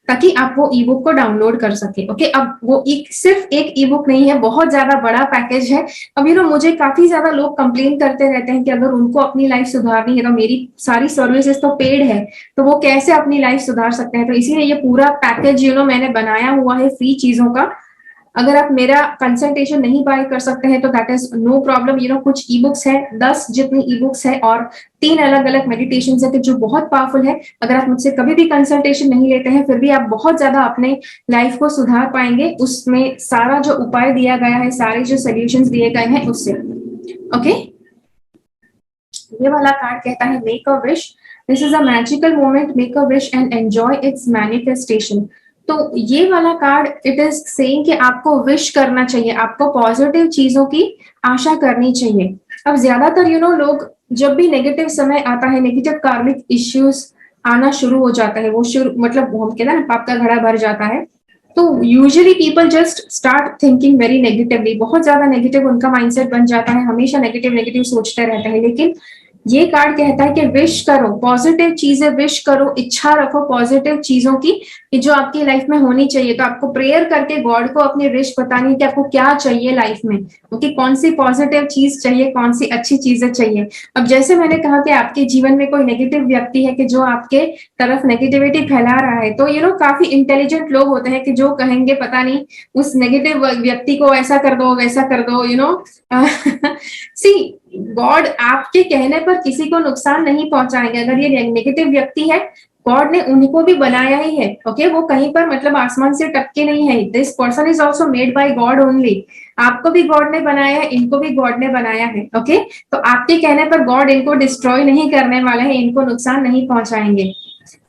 ताकि आप वो ई बुक को डाउनलोड कर सके। ओके, अब वो सिर्फ एक ई बुक नहीं है, बहुत ज्यादा बड़ा पैकेज है। अब मुझे काफी ज्यादा लोग कंप्लेन करते रहते हैं कि अगर उनको अपनी लाइफ सुधारनी है तो मेरी सारी सर्विसेज तो पेड है, तो वो कैसे अपनी लाइफ सुधार सकते हैं। तो इसीलिए ये पूरा पैकेज मैंने बनाया हुआ है फ्री चीजों का। अगर आप मेरा कंसल्टेशन नहीं बाय कर सकते हैं तो दैट इज नो प्रॉब्लम। कुछ ई बुक्स है, 10 जितनी ई बुक्स है और 3 अलग अलग मेडिटेशन है जो बहुत पावरफुल है। अगर आप मुझसे कभी भी कंसल्टेशन नहीं लेते हैं फिर भी आप बहुत ज्यादा अपने लाइफ को सुधार पाएंगे। उसमें सारा जो उपाय दिया गया है, सारे जो सोल्यूशन दिए गए हैं उससे। ओके, ये वाला कार्ड कहता है make a wish, this is a magical moment, make a wish and enjoy its manifestation. तो ये वाला कार्ड इट इज सेइंग कि आपको विश करना चाहिए, आपको पॉजिटिव चीजों की आशा करनी चाहिए। अब ज्यादातर लोग जब भी नेगेटिव समय आता है, नेगेटिव कार्मिक इश्यूज आना शुरू हो जाता है, वो शुरू मतलब हम कहते हैं ना पाप का घड़ा भर जाता है, तो usually people just start thinking very negatively, बहुत ज्यादा नेगेटिव उनका माइंडसेट बन जाता है, हमेशा नेगेटिव नेगेटिव सोचते रहते हैं। लेकिन ये कार्ड कहता है कि विश करो, पॉजिटिव चीजें विश करो, इच्छा रखो पॉजिटिव चीजों की कि जो आपकी लाइफ में होनी चाहिए। तो आपको प्रेयर करके गॉड को अपनी विश बतानी है कि आपको क्या चाहिए लाइफ में, ओके, कौन सी पॉजिटिव चीज चाहिए, कौन सी अच्छी चीजें चाहिए। अब जैसे मैंने कहा कि आपके जीवन में कोई नेगेटिव व्यक्ति है कि जो आपके तरफ नेगेटिविटी फैला रहा है, तो काफी इंटेलिजेंट लोग होते हैं कि जो कहेंगे पता नहीं उस नेगेटिव व्यक्ति को ऐसा कर दो वैसा कर दो, सी गॉड आपके कहने पर किसी को नुकसान नहीं पहुंचाएंगे। अगर ये नेगेटिव व्यक्ति है, गॉड ने उनको भी बनाया ही है, ओके, वो कहीं पर मतलब आसमान से टपके नहीं है। This person is also made by God only. आपको भी गॉड ने बनाया है, इनको भी गॉड ने बनाया है, ओके। तो आपके कहने पर गॉड इनको डिस्ट्रॉय नहीं करने वाले हैं, इनको नुकसान नहीं पहुंचाएंगे।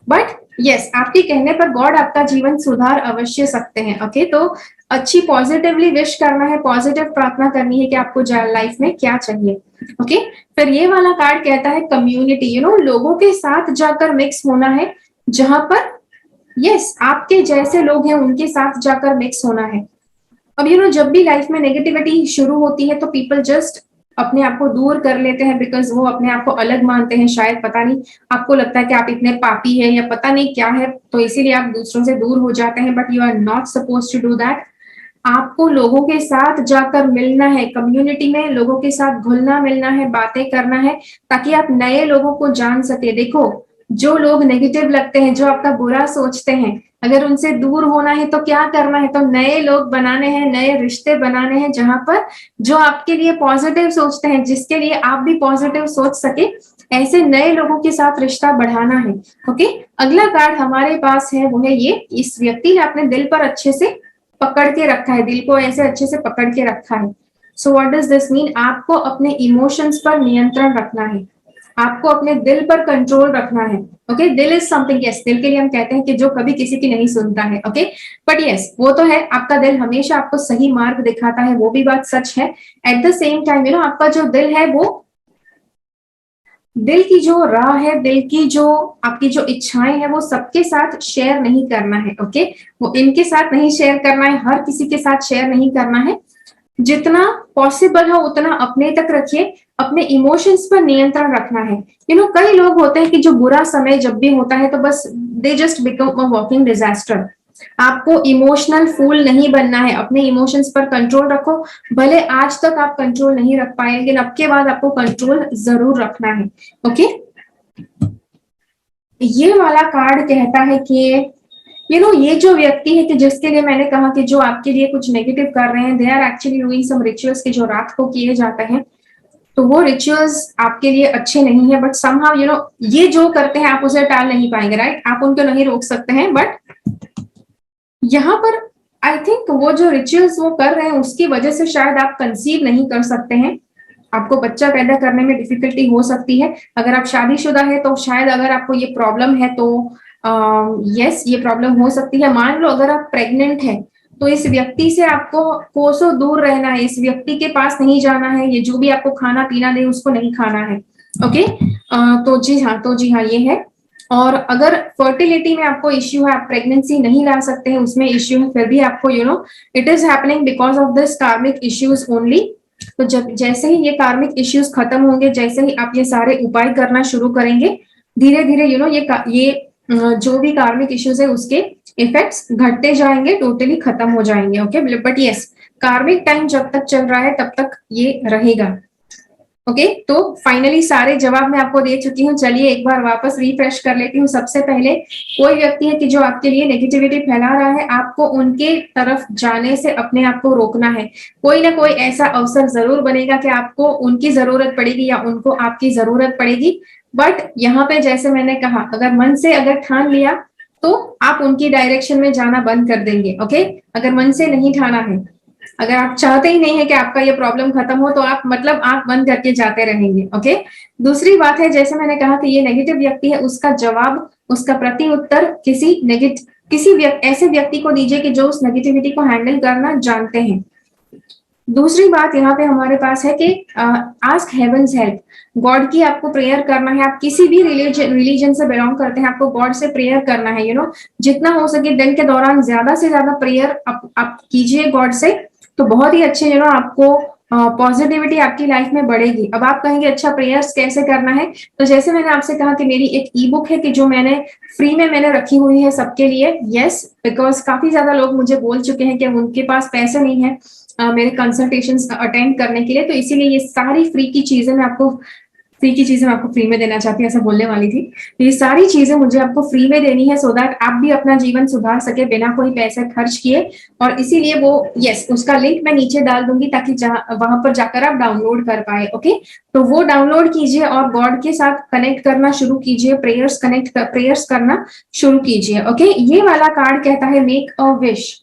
बट यस, आपके कहने पर गॉड आपका जीवन सुधार अवश्य सकते हैं, ओके। तो अच्छी पॉजिटिवली विश करना है, पॉजिटिव प्रार्थना करनी है कि आपको लाइफ में क्या चाहिए, ओके। फिर ये वाला कार्ड कहता है कम्युनिटी, लोगों के साथ जाकर मिक्स होना है, जहां पर यस आपके जैसे लोग हैं उनके साथ जाकर मिक्स होना है। अब जब भी लाइफ में नेगेटिविटी शुरू होती है तो पीपल जस्ट अपने आप को दूर कर लेते हैं, बिकॉज वो अपने आप को अलग मानते हैं। शायद पता नहीं, आपको लगता है कि आप इतने पापी है या पता नहीं क्या है, तो इसीलिए आप दूसरों से दूर हो जाते हैं। But you are not suppose to do that. आपको लोगों के साथ जाकर मिलना है, कम्युनिटी में लोगों के साथ घुलना मिलना है, बातें करना है, ताकि आप नए लोगों को जान सके। देखो, जो लोग नेगेटिव लगते हैं, जो आपका बुरा सोचते हैं, अगर उनसे दूर होना है तो क्या करना है, तो नए लोग बनाने हैं, नए रिश्ते बनाने हैं, जहां पर जो आपके लिए पॉजिटिव सोचते हैं, जिसके लिए आप भी पॉजिटिव सोच सके, ऐसे नए लोगों के साथ रिश्ता बढ़ाना है, ओके। अगला कार्ड हमारे पास है, वो है ये, इस व्यक्ति ने अपने दिल पर अच्छे से पकड़ के रखा है, दिल को ऐसे अच्छे से पकड़ के रखा है। So what does this mean? आपको अपने इमोशंस पर नियंत्रण रखना है, आपको अपने दिल पर कंट्रोल रखना है, ओके। दिल इज समथिंग, यस, दिल के लिए हम कहते हैं कि जो कभी किसी की नहीं सुनता है, ओके। बट यस, वो तो है, आपका दिल हमेशा आपको सही मार्ग दिखाता है, वो भी बात सच है। एट द सेम टाइम आपका जो दिल है, वो दिल की जो राह है, दिल की जो आपकी जो इच्छाएं हैं, वो सबके साथ शेयर नहीं करना है, ओके। वो इनके साथ नहीं शेयर करना है, हर किसी के साथ शेयर नहीं करना है। जितना पॉसिबल हो उतना अपने तक रखिए, अपने इमोशंस पर नियंत्रण रखना है। कई लोग होते हैं कि जो बुरा समय जब भी होता है तो बस they just become a walking disaster. आपको इमोशनल फूल नहीं बनना है, अपने इमोशंस पर कंट्रोल रखो। भले आज तक आप कंट्रोल नहीं रख पाए, लेकिन अब के बाद आपको कंट्रोल जरूर रखना है, ओके। ये वाला कार्ड कहता है कि ये जो व्यक्ति है कि जिसके लिए मैंने कहा कि जो आपके लिए कुछ नेगेटिव कर रहे हैं, they are actually doing some rituals के जो रात को किए जाते हैं, तो वो रिचुअल्स आपके लिए अच्छे नहीं है। बट समहाउ ये जो करते हैं आप उसे टाल नहीं पाएंगे, राइट? आप उनको नहीं रोक सकते हैं, बट यहाँ पर आई थिंक वो जो रिचुअल्स वो कर रहे हैं उसकी वजह से शायद आप कंसीव नहीं कर सकते हैं, आपको बच्चा पैदा करने में डिफिकल्टी हो सकती है। अगर आप शादीशुदा है तो शायद अगर आपको ये प्रॉब्लम है तो यस ये प्रॉब्लम हो सकती है। मान लो अगर आप प्रेग्नेंट है तो इस व्यक्ति से आपको कोसों दूर रहना है, इस व्यक्ति के पास नहीं जाना है, ये जो भी आपको खाना पीना दे उसको नहीं खाना है, ओके। तो जी हाँ ये है। और अगर फर्टिलिटी में आपको इश्यू है, आप प्रेगनेंसी नहीं ला सकते हैं, उसमें इश्यू है, फिर भी आपको it is happening because of this कार्मिक इश्यूज ओनली। तो जब जैसे ही ये कार्मिक इश्यूज खत्म होंगे, जैसे ही आप ये सारे उपाय करना शुरू करेंगे, धीरे धीरे ये जो भी कार्मिक इश्यूज है उसके इफेक्ट्स घटते जाएंगे, टोटली खत्म हो जाएंगे, ओके। बट यस, कार्मिक टाइम जब तक चल रहा है तब तक ये रहेगा, ओके। तो फाइनली सारे जवाब मैं आपको दे चुकी हूँ। चलिए एक बार वापस रिफ्रेश कर लेती हूँ। सबसे पहले, कोई व्यक्ति है कि जो आपके लिए नेगेटिविटी फैला रहा है, आपको उनके तरफ जाने से अपने आप को रोकना है। कोई ना कोई ऐसा अवसर जरूर बनेगा कि आपको उनकी जरूरत पड़ेगी या उनको आपकी जरूरत पड़ेगी। बट यहाँ पे जैसे मैंने कहा, अगर मन से अगर ठान लिया तो आप उनकी डायरेक्शन में जाना बंद कर देंगे, ओके। अगर मन से नहीं ठाना है, अगर आप चाहते ही नहीं है कि आपका ये प्रॉब्लम खत्म हो, तो आप मतलब आंख बंद करके जाते रहेंगे, ओके। दूसरी बात है, जैसे मैंने कहा कि ये नेगेटिव व्यक्ति है, उसका जवाब, उसका प्रति उत्तर किसी ऐसे व्यक्ति को दीजिए कि जो उस नेगेटिविटी को हैंडल करना जानते हैं। दूसरी बात यहाँ पे हमारे पास है कि आस्क हेवंस हेल्प, गॉड की आपको प्रेयर करना है। आप किसी भी रिलीजन से बिलोंग करते हैं, आपको गॉड से प्रेयर करना है। जितना हो सके दिन के दौरान ज्यादा से ज्यादा प्रेयर आप कीजिए गॉड से, तो बहुत ही अच्छे आपको पॉजिटिविटी आपकी लाइफ में बढ़ेगी। अब आप कहेंगे अच्छा प्रेयर्स कैसे करना है, तो जैसे मैंने आपसे कहा कि मेरी एक ई बुक है कि जो मैंने फ्री में मैंने रखी हुई है सबके लिए। यस, बिकॉज काफी ज्यादा लोग मुझे बोल चुके हैं कि उनके पास पैसे नहीं है मेरे कंसल्टेशंस अटेंड करने के लिए, तो इसीलिए ये सारी फ्री की चीजें मैं आपको फ्री में देना चाहती हूँ, ऐसा बोलने वाली थी। तो ये सारी चीजें मुझे आपको फ्री में देनी है सो दैट आप भी अपना जीवन सुधार सके बिना कोई पैसे खर्च किए। और इसीलिए वो उसका लिंक मैं नीचे डाल दूंगी ताकि वहां पर जाकर आप डाउनलोड कर पाए। ओके, तो वो डाउनलोड कीजिए और गॉड के साथ कनेक्ट करना शुरू कीजिए, प्रेयर्स करना शुरू कीजिए। ओके, ये वाला कार्ड कहता है मेक अ विश।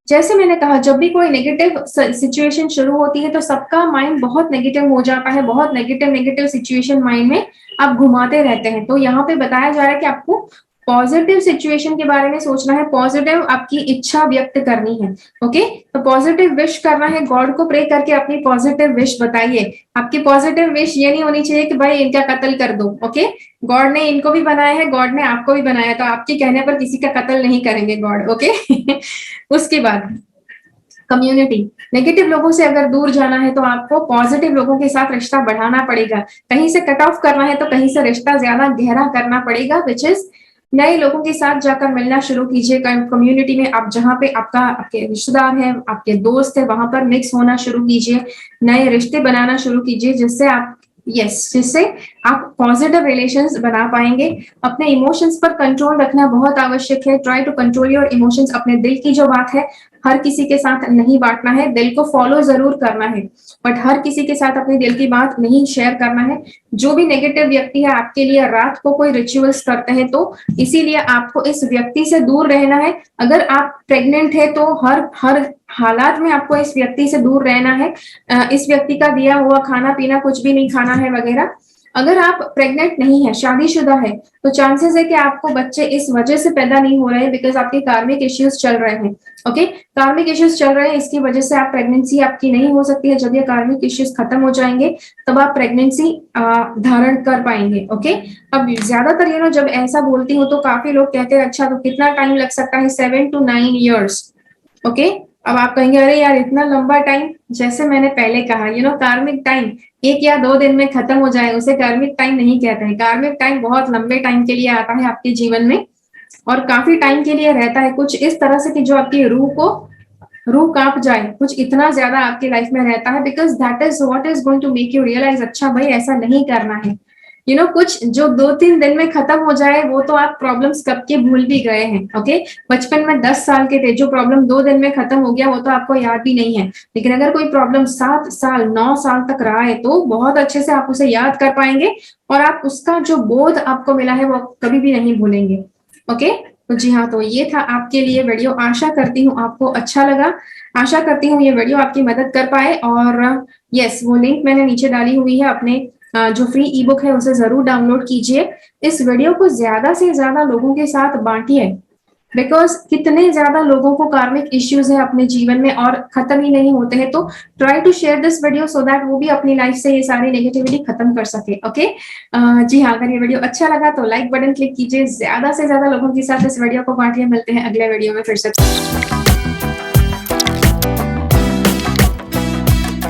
जैसे मैंने कहा, जब भी कोई नेगेटिव सिचुएशन शुरू होती है तो सबका माइंड बहुत नेगेटिव हो जाता है, बहुत नेगेटिव सिचुएशन माइंड में आप घुमाते रहते हैं। तो यहाँ पे बताया जा रहा है कि आपको पॉजिटिव सिचुएशन के बारे में सोचना है, पॉजिटिव आपकी इच्छा व्यक्त करनी है। ओके, तो पॉजिटिव विश करना है, गॉड को प्रे करके अपनी पॉजिटिव विश बताइए। आपकी पॉजिटिव विश ये नहीं होनी चाहिए कि भाई इनका कत्ल कर दो। ओके, गॉड ने इनको भी बनाया है, गॉड ने आपको भी बनाया, तो आपके कहने पर किसी का कत्ल नहीं करेंगे गॉड। ओके उसके बाद कम्युनिटी, नेगेटिव लोगों से अगर दूर जाना है तो आपको पॉजिटिव लोगों के साथ रिश्ता बढ़ाना पड़ेगा। कहीं से कट ऑफ करना है तो कहीं से रिश्ता ज्यादा गहरा करना पड़ेगा, विच इज नए लोगों के साथ जाकर मिलना शुरू कीजिए। कम्युनिटी में आप जहाँ पे आपके रिश्तेदार हैं, आपके दोस्त है, वहां पर मिक्स होना शुरू कीजिए, नए रिश्ते बनाना शुरू कीजिए, जिससे आप पॉजिटिव रिलेशंस बना पाएंगे। अपने इमोशंस पर कंट्रोल रखना बहुत आवश्यक है। Try to control your emotions. अपने दिल की जो बात है हर किसी के साथ नहीं बांटना है, दिल को फॉलो जरूर करना है, बट हर किसी के साथ अपने दिल की बात नहीं शेयर करना है। जो भी नेगेटिव व्यक्ति है आपके लिए रात को कोई रिचुअल्स करते हैं, तो इसीलिए आपको इस व्यक्ति से दूर रहना है। अगर आप प्रेग्नेंट है तो हर हर हालात में आपको इस व्यक्ति से दूर रहना है। इस व्यक्ति का दिया हुआ खाना पीना कुछ भी नहीं खाना है वगैरह। अगर आप प्रेग्नेंट नहीं है, शादीशुदा है, तो चांसेस है कि आपको बच्चे इस वजह से पैदा नहीं हो रहे हैं बिकॉज आपके कार्मिक इश्यूज चल रहे हैं। ओके, कार्मिक इश्यूज चल रहे हैं, इसकी वजह से आप प्रेगनेंसी आपकी नहीं हो सकती है। जब ये कार्मिक इश्यूज खत्म हो जाएंगे तब आप प्रेगनेंसी धारण कर पाएंगे। ओके, अब ज्यादातर जब ऐसा बोलती हूँ तो काफी लोग कहते हैं अच्छा तो कितना टाइम लग सकता है, 7 to 9 years। ओके, अब आप कहेंगे अरे यार इतना लंबा टाइम, जैसे मैंने पहले कहा कार्मिक टाइम 1 या 2 दिन में खत्म हो जाए उसे कार्मिक टाइम नहीं कहते हैं। कार्मिक टाइम बहुत लंबे टाइम के लिए आता है आपके जीवन में और काफी टाइम के लिए रहता है, कुछ इस तरह से कि जो आपकी रूह कांप जाए, कुछ इतना ज्यादा आपकी लाइफ में रहता है, because that is what is going to make you realize अच्छा भाई ऐसा नहीं करना है। कुछ जो 2-3 दिन में खत्म हो जाए वो तो आप प्रॉब्लम्स कब के भूल भी गए हैं। ओके, बचपन में 10 साल के थे, जो प्रॉब्लम 2 दिन में खत्म हो गया वो तो आपको याद भी नहीं है। लेकिन अगर कोई प्रॉब्लम 7 साल 9 साल तक रहा है तो बहुत अच्छे से आप उसे याद कर पाएंगे और आप उसका जो बोध आपको मिला है वो कभी भी नहीं भूलेंगे। ओके, तो जी हाँ, तो ये था आपके लिए वीडियो। आशा करती हूँ आपको अच्छा लगा, आशा करती हूँ ये वीडियो आपकी मदद कर पाए। और वो लिंक मैंने नीचे डाली हुई है, अपने जो फ्री ई बुक है उसे जरूर डाउनलोड कीजिए। इस वीडियो को ज्यादा से ज्यादा लोगों के साथ बांटिए, बिकॉज कितने ज्यादा लोगों को कार्मिक इश्यूज है अपने जीवन में और खत्म ही नहीं होते हैं। तो try to share this video so that वो भी अपनी लाइफ से ये सारी नेगेटिविटी खत्म कर सके। ओके, जी हाँ, अगर ये वीडियो अच्छा लगा तो लाइक बटन क्लिक कीजिए, ज्यादा से ज्यादा लोगों के साथ इस वीडियो को बांटिए। मिलते हैं अगले वीडियो में फिर से।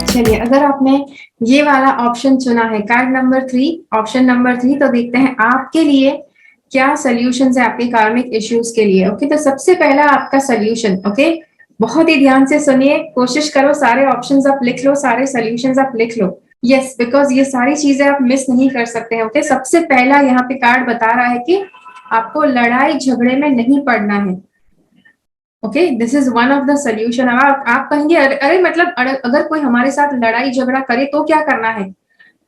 चलिए, अगर आपने ये वाला ऑप्शन चुना है कार्ड नंबर 3, ऑप्शन नंबर 3, तो देखते हैं आपके लिए क्या सॉल्यूशंस है आपके कार्मिक इश्यूज के लिए। ओके, तो सबसे पहला आपका सॉल्यूशन, ओके, बहुत ही ध्यान से सुनिए, कोशिश करो सारे ऑप्शंस आप लिख लो, सारे सॉल्यूशंस आप लिख लो। यस, बिकॉज ये सारी चीजें आप मिस नहीं कर सकते हैं। ओके, सबसे पहला यहाँ पे कार्ड बता रहा है कि आपको लड़ाई झगड़े में नहीं पड़ना है। Okay, this is one of the solution. अब आप कहेंगे अरे मतलब अगर कोई हमारे साथ लड़ाई झगड़ा करे तो क्या करना है?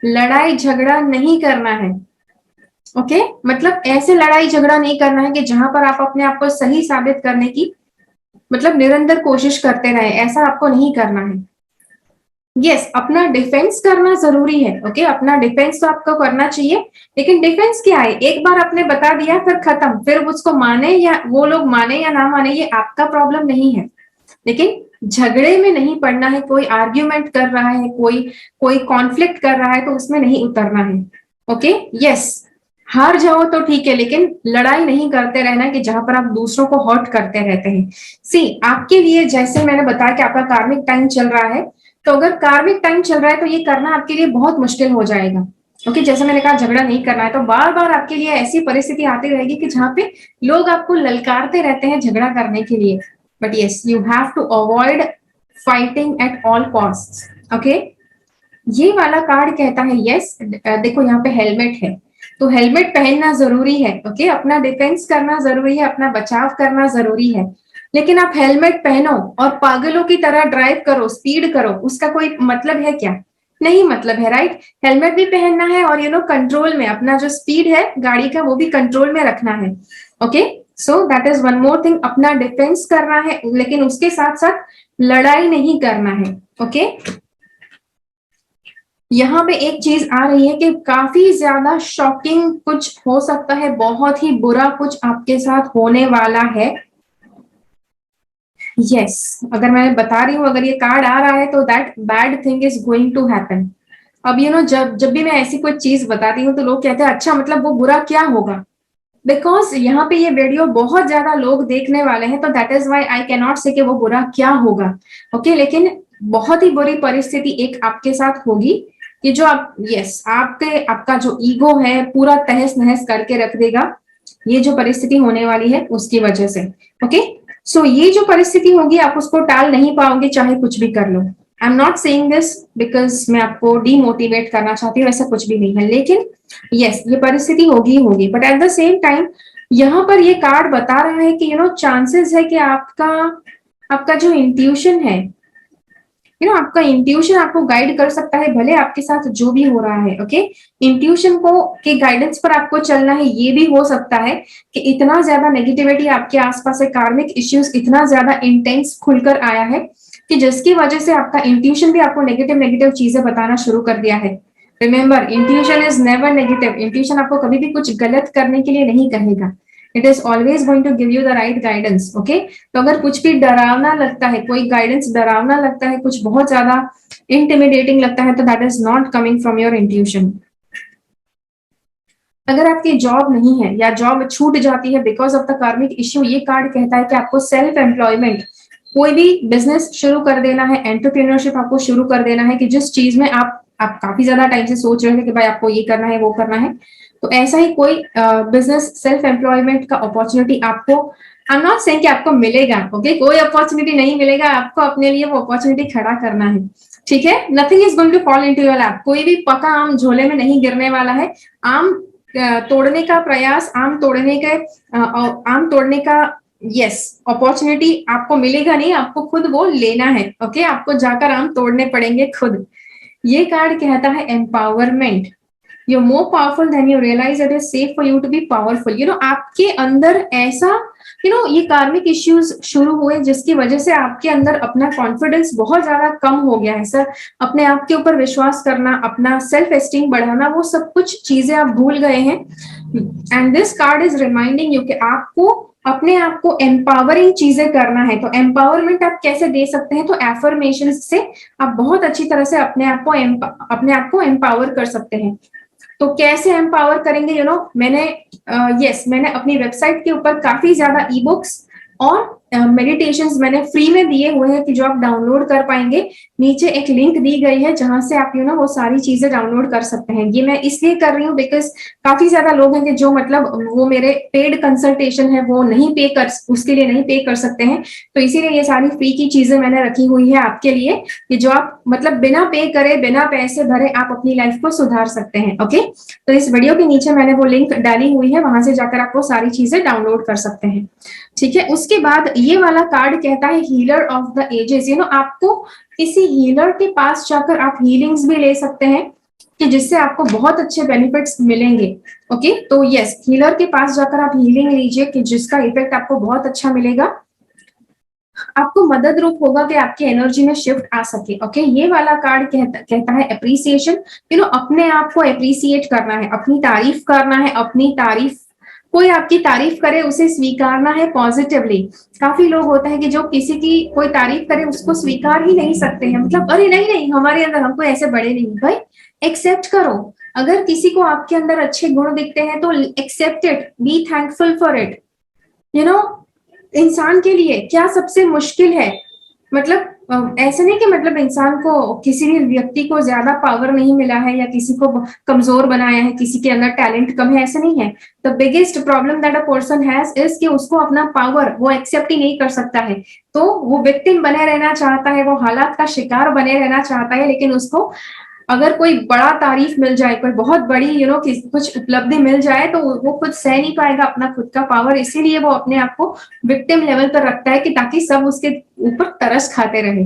लड़ाई झगड़ा नहीं करना है। ओके, मतलब ऐसे लड़ाई झगड़ा नहीं करना है कि जहां पर आप अपने आप को सही साबित करने की मतलब निरंतर कोशिश करते रहे, ऐसा आपको नहीं करना है। यस, अपना डिफेंस करना जरूरी है। ओके, अपना डिफेंस तो आपको करना चाहिए, लेकिन डिफेंस क्या है? एक बार आपने बता दिया फिर खत्म, फिर उसको माने या वो लोग माने या ना माने ये आपका प्रॉब्लम नहीं है। लेकिन झगड़े में नहीं पड़ना है, कोई आर्ग्यूमेंट कर रहा है, कोई कॉन्फ्लिक्ट कर रहा है तो उसमें नहीं उतरना है। ओके, यस, हार जाओ तो ठीक है, लेकिन लड़ाई नहीं करते रहना कि जहां पर आप दूसरों को हर्ट करते रहते हैं। सी, आपके लिए जैसे मैंने बताया कि आपका कार्मिक टाइम चल रहा है, तो अगर कार्मिक टाइम चल रहा है तो ये करना आपके लिए बहुत मुश्किल हो जाएगा। ओके, जैसे मैंने कहा झगड़ा नहीं करना है, तो बार बार आपके लिए ऐसी परिस्थिति आती रहेगी कि जहां पे लोग आपको ललकारते रहते हैं झगड़ा करने के लिए। But yes, you have to avoid fighting at all cost. Okay, ये वाला कार्ड कहता है यस, देखो यहाँ पे हेलमेट है, तो हेलमेट पहनना जरूरी है। ओके, अपना डिफेंस करना जरूरी है, अपना बचाव करना जरूरी है, लेकिन आप हेलमेट पहनो और पागलों की तरह ड्राइव करो, स्पीड करो, उसका कोई मतलब है क्या? नहीं मतलब है, राइट? हेलमेट भी पहनना है और कंट्रोल में, अपना जो स्पीड है गाड़ी का वो भी कंट्रोल में रखना है। Okay, so that is one more thing, अपना डिफेंस करना है, लेकिन उसके साथ साथ लड़ाई नहीं करना है। ओके, यहाँ पे एक चीज आ रही है कि काफी ज्यादा शॉकिंग कुछ हो सकता है, बहुत ही बुरा कुछ आपके साथ होने वाला है। यस, अगर मैं बता रही हूँ, अगर ये कार्ड आ रहा है तो that bad thing is going to happen. अब जब जब भी मैं ऐसी कोई चीज बताती हूँ तो लोग कहते हैं अच्छा मतलब वो बुरा क्या होगा, बिकॉज यहाँ पे ये वीडियो बहुत ज्यादा लोग देखने वाले हैं, तो that is why I can not say कि वो बुरा क्या होगा। ओके, लेकिन बहुत ही बुरी परिस्थिति एक आपके साथ होगी कि जो आप, यस, आपका जो ईगो है पूरा तहस नहस करके रख देगा, ये जो परिस्थिति होने वाली है उसकी वजह से। ओके, सो ये जो परिस्थिति होगी आप उसको टाल नहीं पाओगे चाहे कुछ भी कर लो। I am not saying this because मैं आपको डीमोटिवेट करना चाहती हूँ, ऐसा कुछ भी नहीं है, लेकिन यस, ये परिस्थिति होगी होगी, but at the same time यहाँ पर ये कार्ड बता रहा है कि चांसेस है कि आपका आपका जो इंट्यूशन है, आपका इंट्यूशन आपको गाइड कर सकता है, भले आपके साथ जो भी हो रहा है। ओके, इंट्यूशन को के गाइडेंस पर आपको चलना है। ये भी हो सकता है कि इतना ज्यादा नेगेटिविटी आपके आसपास है, कार्मिक इश्यूज इतना ज्यादा इंटेंस खुलकर आया है कि जिसकी वजह से आपका इंट्यूशन भी आपको नेगेटिव नेगेटिव चीजें बताना शुरू कर दिया है। Remember, intuition is never negative. Intuition आपको कभी भी कुछ गलत करने के लिए नहीं कहेगा, it is always going to give you the right guidance. Okay, तो अगर कुछ भी डरावना लगता है, कोई गाइडेंस डरावना लगता है, कुछ बहुत ज्यादा इंटिमिडेटिंग लगता है, तो that is not coming from your intuition. अगर आपकी जॉब नहीं है या जॉब छूट जाती है बिकॉज ऑफ द कार्मिक इश्यू, ये कार्ड कहता है कि आपको सेल्फ एम्प्लॉयमेंट, कोई भी बिजनेस शुरू कर देना है, एंटरप्रेन्योरशिप आपको शुरू कर देना है कि जिस चीज में आप काफी ज्यादा टाइम से सोच रहे थे कि भाई आपको ये करना है वो करना है, तो ऐसा ही कोई बिजनेस सेल्फ एम्प्लॉयमेंट का अपॉर्चुनिटी आपको, आई एम नॉट सेइंग कि आपको मिलेगा। ओके, कोई अपॉर्चुनिटी नहीं मिलेगा, आपको अपने लिए वो अपॉर्चुनिटी खड़ा करना है। ठीक है, nothing is going to fall into your lap, कोई भी पका आम झोले में नहीं गिरने वाला है। आम तोड़ने का प्रयास, आम तोड़ने का यस अपॉर्चुनिटी आपको मिलेगा नहीं, आपको खुद वो लेना है। ओके, आपको जाकर आम तोड़ने पड़ेंगे खुद। ये कार्ड कहता है empowerment. you're more powerful than you realize, it is safe for you to be powerful। आपके अंदर ऐसा ये कार्मिक इश्यूज शुरू हुए जिसकी वजह से आपके अंदर अपना कॉन्फिडेंस बहुत ज्यादा कम हो गया है सर। अपने आप के ऊपर विश्वास करना, अपना सेल्फ एस्टीम बढ़ाना, वो सब कुछ चीजें आप भूल गए हैं। And this card is reminding you कि आपको अपने आप को एम्पावरिंग चीजें करना है। तो एम्पावरमेंट आप कैसे दे सकते हैं? तो एफर्मेशन से आप बहुत अच्छी तरह से अपने आप को एम्पावर कर सकते हैं। तो कैसे एम्पावर करेंगे? मैंने अपनी वेबसाइट के ऊपर काफी ज्यादा ई बुक्स और मेडिटेशंस मैंने फ्री में दिए हुए हैं कि जो आप डाउनलोड कर पाएंगे। नीचे एक लिंक दी गई है जहां से आप वो सारी चीजें डाउनलोड कर सकते हैं। ये मैं इसलिए कर रही हूँ बिकॉज काफी ज्यादा लोग हैं कि जो वो मेरे पेड कंसल्टेशन है वो उसके लिए नहीं पे कर सकते हैं। तो इसीलिए ये सारी फ्री की चीजें मैंने रखी हुई है आपके लिए कि जो आप बिना पे करे, बिना पैसे भरे आप अपनी लाइफ को सुधार सकते हैं। ओके, तो इस वीडियो के नीचे मैंने वो लिंक डाली हुई है, वहां से जाकर आप वो सारी चीजें डाउनलोड कर सकते हैं। ठीक है, उसके बाद ये वाला कार्ड कहता है हीलर ऑफ द एजेस। आपको किसी हीलर के पास जाकर आप हीलिंग्स भी ले सकते हैं कि जिससे आपको बहुत अच्छे बेनिफिट्स मिलेंगे। ओके, तो यस, हीलर के पास जाकर आप हीलिंग लीजिए कि जिसका इफेक्ट आपको बहुत अच्छा मिलेगा, आपको मदद रूप होगा कि आपकी एनर्जी में शिफ्ट आ सके। ओके, ये वाला कार्ड कहता है अप्रिसिएशन। अपने आप को अप्रिसिएट करना है, अपनी तारीफ करना है, अपनी तारीफ कोई आपकी तारीफ करे उसे स्वीकारना है पॉजिटिवली। काफी लोग होते हैं कि जो किसी की कोई तारीफ करे उसको स्वीकार ही नहीं सकते हैं, मतलब अरे नहीं नहीं हमारे अंदर हमको ऐसे बड़े नहीं। भाई एक्सेप्ट करो, अगर किसी को आपके अंदर अच्छे गुण दिखते हैं तो accept it, be thankful for it. You know, इंसान के लिए क्या सबसे मुश्किल है, मतलब ऐसा नहीं कि मतलब इंसान को किसी भी व्यक्ति को ज्यादा पावर नहीं मिला है या किसी को कमजोर बनाया है, किसी के अंदर टैलेंट कम है, ऐसा नहीं है। The biggest problem that a person has is कि उसको अपना पावर वो एक्सेप्ट ही नहीं कर सकता है। तो वो विक्टिम बने रहना चाहता है, वो हालात का शिकार बने रहना चाहता है, लेकिन उसको अगर कोई बड़ा तारीफ मिल जाए, कोई बहुत बड़ी कुछ उपलब्धि मिल जाए तो वो खुद सह नहीं पाएगा अपना खुद का पावर, इसीलिए वो अपने आप को विक्टिम लेवल पर रखता है कि ताकि सब उसके ऊपर तरस खाते रहे।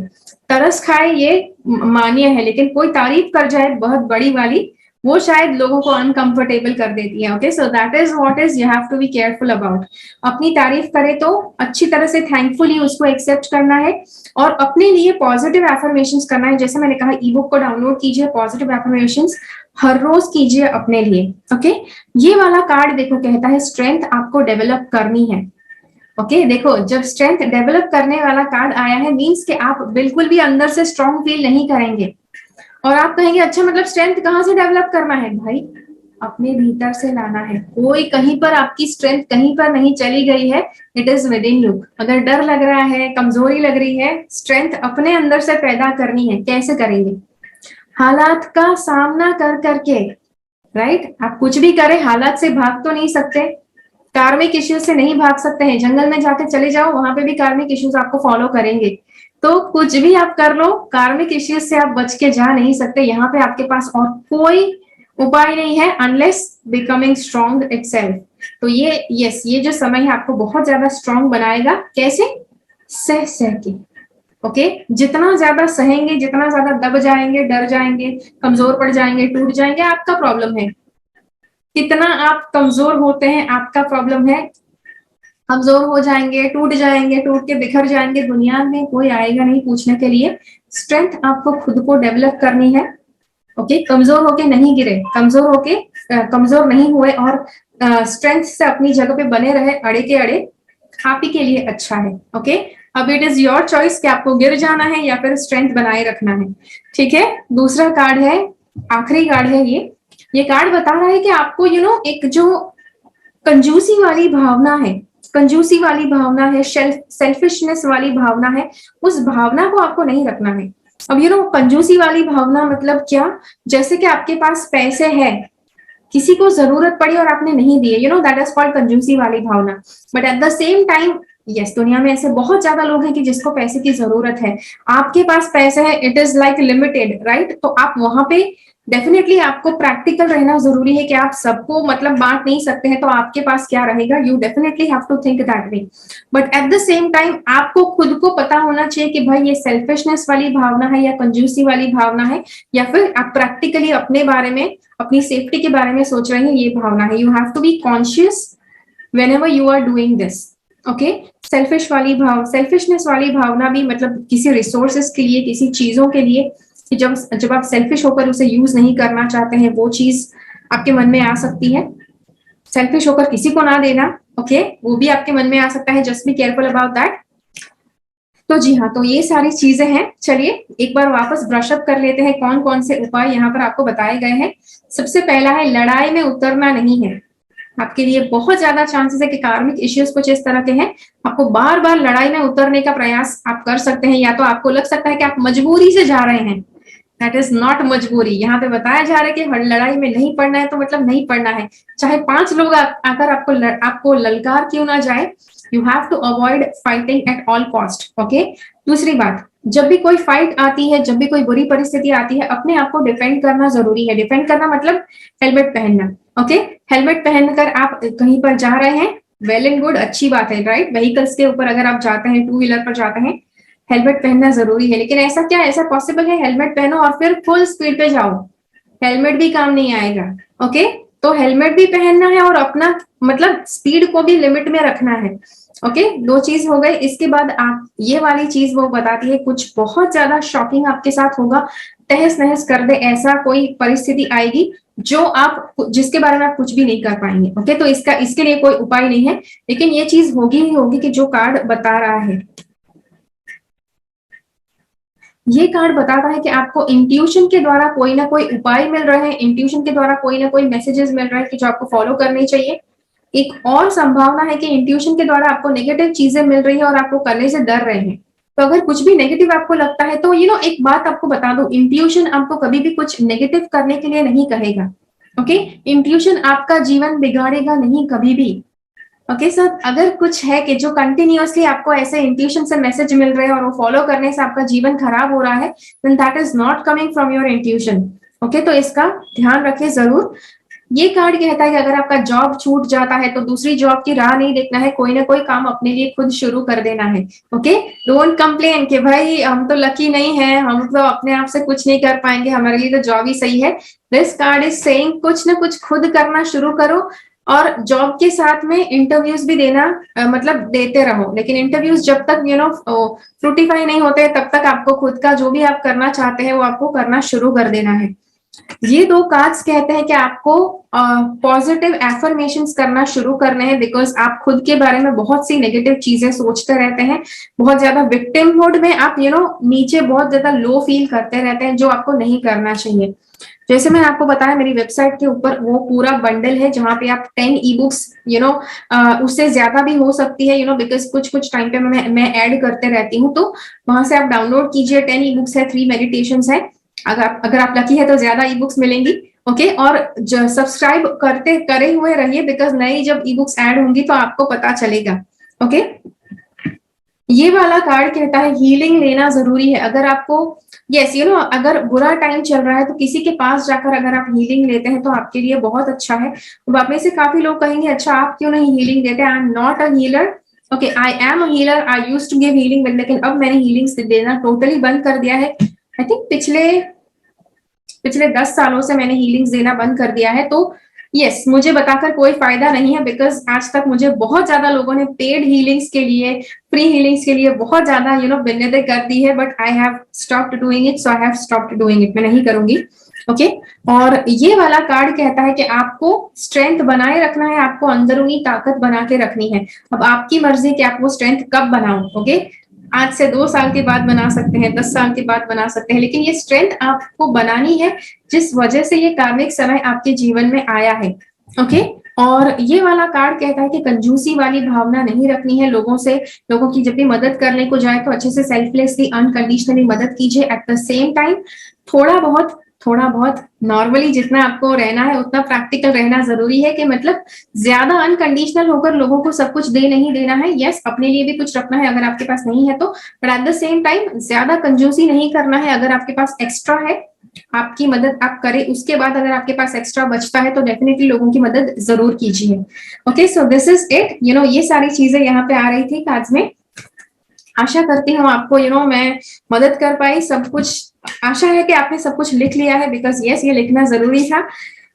तरस खाए ये मान्य है, लेकिन कोई तारीफ कर जाए बहुत बड़ी वाली, वो शायद लोगों को अनकंफर्टेबल कर देती है। Okay, so that is what is you have to be careful about. अपनी तारीफ करे तो अच्छी तरह से थैंकफुली उसको एक्सेप्ट करना है और अपने लिए पॉजिटिव एफर्मेशंस करना है। जैसे मैंने कहा, ई बुक को डाउनलोड कीजिए, पॉजिटिव एफर्मेशंस हर रोज कीजिए अपने लिए। ओके, ये वाला कार्ड देखो कहता है स्ट्रेंथ आपको डेवलप करनी है। ओके, देखो जब स्ट्रेंथ डेवलप करने वाला कार्ड आया है मींस कि आप बिल्कुल भी अंदर से स्ट्रांग फील नहीं करेंगे। और आप कहेंगे अच्छा मतलब स्ट्रेंथ कहाँ से डेवलप करना है? भाई अपने भीतर से लाना है। कोई कहीं पर आपकी स्ट्रेंथ कहीं पर नहीं चली गई है, it is with in you. अगर डर लग रहा है, कमजोरी लग रही है, स्ट्रेंथ अपने अंदर से पैदा करनी है। कैसे करेंगे? हालात का सामना कर करके, राइट? आप कुछ भी करें, हालात से भाग तो नहीं सकते, कार्मिक इश्यूज से नहीं भाग सकते हैं। जंगल में जाके चले जाओ, वहां पे भी कार्मिक इश्यूज आपको फॉलो करेंगे। तो कुछ भी आप कर लो, कार्मिक इश्यूज से आप बच के जा नहीं सकते। यहाँ पे आपके पास और कोई उपाय नहीं है अनलेस बिकमिंग स्ट्रॉन्ग इटसेल्फ। तो ये जो समय है आपको बहुत ज्यादा स्ट्रॉन्ग बनाएगा। कैसे? सह सह के। ओके, जितना ज्यादा सहेंगे, जितना ज्यादा दब जाएंगे, डर जाएंगे, कमजोर पड़ जाएंगे, टूट जाएंगे, आपका प्रॉब्लम है। कितना आप कमजोर होते हैं आपका प्रॉब्लम है। कमजोर हो जाएंगे, टूट जाएंगे, टूट के बिखर जाएंगे, दुनिया में कोई आएगा नहीं पूछने के लिए। स्ट्रेंथ आपको खुद को डेवलप करनी है। ओके, कमजोर होके नहीं गिरे, कमजोर नहीं हुए और स्ट्रेंथ से अपनी जगह पे बने रहे, अड़े के अड़े, आप ही के लिए अच्छा है। ओके, अब इट इज योर चॉइस कि आपको गिर जाना है या फिर स्ट्रेंथ बनाए रखना है। ठीक है, दूसरा कार्ड है, आखिरी कार्ड है ये कार्ड बता रहा है कि आपको एक जो कंजूसी वाली भावना है, कंजूसी वाली भावना है, सेल्फिशनेस वाली भावना है, उस भावना को आपको नहीं रखना है। अब कंजूसी वाली भावना मतलब क्या? जैसे कि आपके पास पैसे है, किसी को जरूरत पड़ी और आपने नहीं दिए, दैट इज कॉल्ड कंजूसी वाली भावना। But at the same time yes, दुनिया में ऐसे बहुत ज्यादा लोग हैं कि जिसको पैसे की जरूरत है। आपके पास पैसे है, it is like limited, right? तो आप वहां पे डेफिनेटली आपको प्रैक्टिकल रहना जरूरी है कि आप सबको मतलब बांट नहीं सकते हैं, तो आपके पास क्या रहेगा, you definitely have to think that way. But at the same time आपको खुद को पता होना चाहिए कि भाई ये सेल्फिशनेस वाली भावना है या कंजूसी वाली भावना है, या फिर आप प्रैक्टिकली अपने बारे में, अपनी सेफ्टी के बारे में सोच रहे हैं, ये भावना है। You have to be conscious whenever you are doing this. Okay, selfishness वाली भावना भी मतलब किसी रिसोर्सेस के लिए, किसी चीजों के लिए, कि जब आप सेल्फिश होकर उसे यूज नहीं करना चाहते हैं, वो चीज आपके मन में आ सकती है। सेल्फिश होकर किसी को ना देना, ओके, वो भी आपके मन में आ सकता है। Just be careful about that. तो जी हाँ, तो ये सारी चीजें हैं। चलिए एक बार वापस ब्रशअप कर लेते हैं कौन कौन से उपाय यहाँ पर आपको बताए गए हैं। सबसे पहला है, लड़ाई में उतरना नहीं है। आपके लिए बहुत ज्यादा चांसेस है कि कार्मिक इश्यूज कुछ इस तरह के हैं, आपको बार बार लड़ाई में उतरने का प्रयास आप कर सकते हैं, या तो आपको लग सकता है कि आप मजबूरी से जा रहे हैं। दैट इज नॉट मजबूरी। यहाँ पे बताया जा रहा है कि हर लड़ाई में नहीं पड़ना है तो मतलब नहीं पड़ना है, चाहे 5 लोग आकर आपको ललकार क्यों ना जाए। You have to avoid fighting at all cost. Okay, दूसरी बात, जब भी कोई फाइट आती है, जब भी कोई बुरी परिस्थिति आती है, अपने आप को डिफेंड करना जरूरी है। डिफेंड करना मतलब हेलमेट पहनना। ओके, हेलमेट पहनकर आप कहीं पर जा रहे हैं, वेल एंड गुड, अच्छी बात है, राइट? व्हीकल्स के ऊपर अगर आप जाते हैं, 2 व्हीलर पर जाते हैं, हेलमेट पहनना जरूरी है। लेकिन ऐसा पॉसिबल है हेलमेट पहनो और फिर फुल स्पीड पे जाओ? हेलमेट भी काम नहीं आएगा। ओके, तो हेलमेट भी पहनना है और अपना मतलब स्पीड को भी लिमिट में रखना है। ओके, दो चीज हो गई। इसके बाद आप ये वाली चीज वो बताती है कुछ बहुत ज्यादा शॉकिंग आपके साथ होगा, तहस नहस कर दे ऐसा कोई परिस्थिति आएगी जो आप जिसके बारे में आप कुछ भी नहीं कर पाएंगे। ओके, तो इसके लिए कोई उपाय नहीं है, लेकिन ये चीज होगी ही होगी कि जो कार्ड बता रहा है, ये कार्ड बताता है कि आपको इंट्यूशन के द्वारा कोई ना कोई उपाय मिल रहे हैं, इंट्यूशन के द्वारा कोई ना कोई मैसेजेस मिल रहे हैं कि जो आपको फॉलो करनी चाहिए। एक और संभावना है कि इंट्यूशन के द्वारा आपको नेगेटिव चीजें मिल रही है और आपको करने से डर रहे हैं। तो अगर कुछ भी नेगेटिव आपको लगता है तो एक बात आपको बता दूं, इंट्यूशन आपको कभी भी कुछ नेगेटिव करने के लिए नहीं कहेगा। ओके, इंट्यूशन आपका जीवन बिगाड़ेगा नहीं कभी भी। ओके सर, अगर कुछ है कि जो कंटिन्यूअसली आपको ऐसे इंट्यूशन से मैसेज मिल रहे हैं और वो फॉलो करने से आपका जीवन खराब हो रहा है, then that is not coming from your intuition. Okay, तो इसका ध्यान रखिए जरूर। ये कार्ड कहता है कि अगर आपका जॉब छूट जाता है तो दूसरी जॉब की राह नहीं देखना है, कोई ना कोई काम अपने लिए खुद शुरू कर देना है। ओके, डोंट कंप्लेन कि भाई हम तो लकी नहीं है, हम तो अपने आप से कुछ नहीं कर पाएंगे, हमारे लिए तो जॉब ही सही है। दिस कार्ड इज सेइंग कुछ ना कुछ खुद करना शुरू करो, और जॉब के साथ में इंटरव्यूज भी देना, मतलब देते रहो, लेकिन इंटरव्यूज जब तक फ्रूटिफाई नहीं होते तब तक आपको खुद का जो भी आप करना चाहते हैं वो आपको करना शुरू कर देना है। ये दो कार्ड्स कहते हैं कि आपको पॉजिटिव एफर्मेशंस करना शुरू करने हैं, बिकॉज आप खुद के बारे में बहुत सी नेगेटिव चीजें सोचते रहते हैं, बहुत ज्यादा विक्टिम मोड में आप नीचे बहुत ज्यादा लो फील करते रहते हैं, जो आपको नहीं करना चाहिए। जैसे मैंने आपको बताया, मेरी वेबसाइट के ऊपर वो पूरा बंडल है जहां पे आप 10 ई बुक्स उससे ज्यादा भी हो सकती है, बिकॉज कुछ कुछ टाइम पे मैं ऐड करते रहती हूँ, तो वहां से आप डाउनलोड कीजिए। 10 ई बुक्स है, 3 मेडिटेशंस है, अगर आप लकी है तो ज्यादा ई बुक्स मिलेंगी। ओके, और सब्सक्राइब करते करे हुए रहिए, बिकॉज नई जब ई बुक्स ऐड होंगी तो आपको पता चलेगा। ओके, ये वाला कार्ड कहता है हीलिंग लेना जरूरी है। अगर आपको यस अगर बुरा टाइम चल रहा है तो किसी के पास जाकर अगर आप हीलिंग लेते हैं तो आपके लिए बहुत अच्छा है। तो आप में से काफी लोग कहेंगे अच्छा आप क्यों नहीं हीलिंग देते, I am not a healer. Okay, I am a healer, I used to give healing, लेकिन अब मैंने हीलिंग देना टोटली बंद कर दिया है। आई थिंक पिछले पिछले 10 सालों से मैंने हीलिंग्स देना बंद कर दिया है। तो यस, मुझे बताकर कोई फायदा नहीं है, बिकॉज आज तक मुझे बहुत ज्यादा लोगों ने पेड हीलिंग्स के लिए, फ्री हीलिंग्स के लिए बहुत ज्यादा बिन्नतें कर दी है, but I have stopped doing it, so I have stopped doing it, मैं नहीं करूंगी। ओके, और ये वाला कार्ड कहता है कि आपको स्ट्रेंथ बनाए रखना है, आपको अंदरूनी ताकत बना के रखनी है। अब आपकी मर्जी कि आप वो स्ट्रेंथ कब बनाओ। ओके, आज से 2 साल के बाद बना सकते हैं, 10 साल के बाद बना सकते हैं, लेकिन ये स्ट्रेंथ आपको बनानी है जिस वजह से ये कार्मिक समय आपके जीवन में आया है। ओके, और ये वाला कार्ड कहता है कि कंजूसी वाली भावना नहीं रखनी है लोगों से। लोगों की जब भी मदद करने को जाए तो अच्छे से सेल्फलेसली अनकंडीशनली मदद कीजिए। एट द सेम टाइम थोड़ा बहुत नॉर्मली जितना आपको रहना है उतना प्रैक्टिकल रहना जरूरी है, कि मतलब ज्यादा अनकंडीशनल होकर लोगों को सब कुछ दे नहीं देना है। यस, अपने लिए भी कुछ रखना है अगर आपके पास नहीं है तो, but at the same time ज्यादा कंजूसी नहीं करना है। अगर आपके पास एक्स्ट्रा है, आपकी मदद आप करें, उसके बाद अगर आपके पास एक्स्ट्रा बचता है तो डेफिनेटली लोगों की मदद जरूर कीजिए। Okay, so this is it. ये सारी चीजें यहाँ पे आ रही थी कार्ड्स में। आशा करती हूँ आपको मैं मदद कर पाई। सब कुछ आशा है कि आपने सब कुछ लिख लिया है, बिकॉज यस, ये लिखना जरूरी था।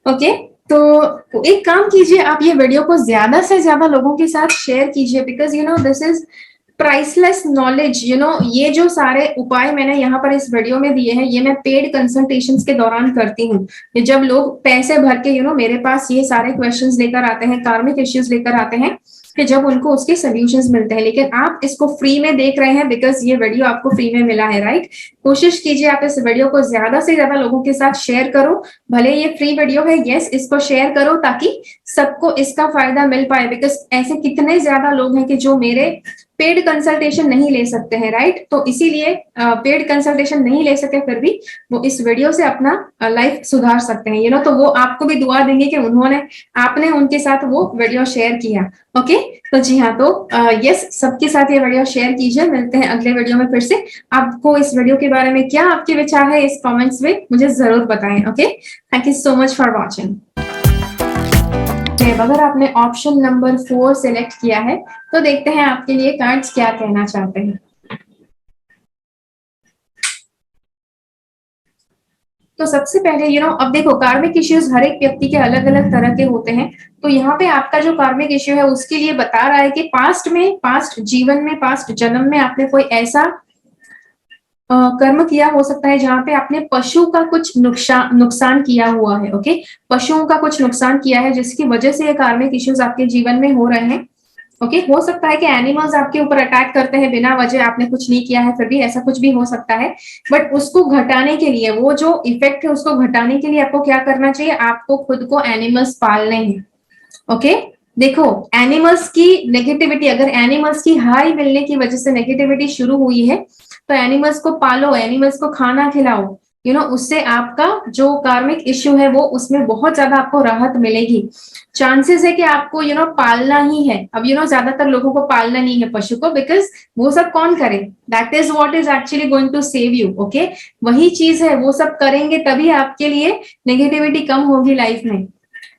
ओके, तो एक काम कीजिए, आप ये वीडियो को ज्यादा से ज्यादा लोगों के साथ शेयर कीजिए, because this is priceless knowledge. ये जो सारे उपाय मैंने यहाँ पर इस वीडियो में दिए हैं, ये मैं पेड कंसल्टेशंस के दौरान करती हूँ। जब लोग पैसे भर के मेरे पास ये सारे क्वेश्चंस लेकर आते हैं, कार्मिक इश्यूज लेकर आते हैं, कि जब उनको उसके सोल्यूशंस मिलते हैं। लेकिन आप इसको फ्री में देख रहे हैं बिकॉज ये वीडियो आपको फ्री में मिला है, राइट? कोशिश कीजिए आप इस वीडियो को ज्यादा से ज्यादा लोगों के साथ शेयर करो। भले ये फ्री वीडियो है, यस, इसको शेयर करो ताकि सबको इसका फायदा मिल पाए, बिकॉज ऐसे कितने ज्यादा लोग हैं कि जो मेरे पेड कंसल्टेशन नहीं ले सकते हैं, राइट? तो इसीलिए पेड कंसल्टेशन नहीं ले सके फिर भी वो इस वीडियो से अपना लाइफ सुधार सकते हैं। तो वो आपको भी दुआ देंगे कि आपने उनके साथ वो वीडियो शेयर किया। ओके, तो जी हाँ, तो यस, सबके साथ ये वीडियो शेयर कीजिए। मिलते हैं अगले वीडियो में फिर से। आपको इस वीडियो के बारे में क्या आपके विचार है इस कमेंट्स में मुझे जरूर बताएं। Okay, thank you so much for watching. अगर आपने ऑप्शन नंबर 4 सिलेक्ट किया है तो देखते हैं आपके लिए कार्ड्स क्या कहना चाहते हैं। तो सबसे पहले अब देखो कार्मिक इश्यूज हर एक व्यक्ति के अलग अलग तरह के होते हैं। तो यहाँ पे आपका जो कार्मिक इश्यू है उसके लिए बता रहा है कि पास्ट जीवन में, पास्ट जन्म में आपने कोई ऐसा कर्म किया हो सकता है जहां पे आपने पशु का कुछ नुकसान किया हुआ है। ओके, पशुओं का कुछ नुकसान किया है जिसकी वजह से ये कार्मिक इश्यूज आपके जीवन में हो रहे हैं। ओके, हो सकता है कि एनिमल्स आपके ऊपर अटैक करते हैं बिना वजह, आपने कुछ नहीं किया है फिर भी ऐसा कुछ भी हो सकता है। बट उसको घटाने के लिए, वो जो इफेक्ट है उसको घटाने के लिए आपको क्या करना चाहिए, आपको खुद को एनिमल्स पालने हैं। ओके, देखो एनिमल्स की नेगेटिविटी, अगर एनिमल्स की हाई मिलने की वजह से नेगेटिविटी शुरू हुई है तो एनिमल्स को पालो, एनिमल्स को खाना खिलाओ। उससे आपका जो कार्मिक इश्यू है वो उसमें बहुत ज्यादा आपको राहत मिलेगी। चांसेस है कि आपको पालना ही है। अब ज्यादातर लोगों को पालना नहीं है पशु को, बिकॉज वो सब कौन करे, that is what is actually going to save you. Okay, वही चीज है, वो सब करेंगे तभी आपके लिए नेगेटिविटी कम होगी लाइफ में।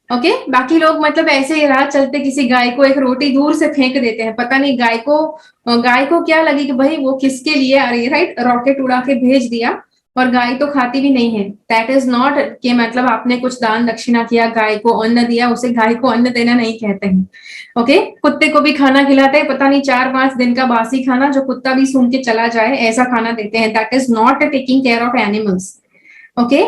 ओके, बाकी लोग मतलब ऐसे ही राह चलते किसी गाय को एक रोटी दूर से फेंक देते हैं, पता नहीं गाय को क्या लगी कि भाई वो किसके लिए आ रही है, राइट, रॉकेट उड़ा के भेज दिया और गाय तो खाती भी नहीं है। दैट इज नॉट कि मतलब आपने कुछ दान दक्षिणा किया, गाय को अन्न दिया, उसे गाय को अन्न देना नहीं कहते हैं। ओके, कुत्ते को भी खाना खिलाते हैं, पता नहीं 4-5 दिन का बासी खाना जो कुत्ता भी सूंघ के चला जाए ऐसा खाना देते हैं। That is not taking care of animals. Okay,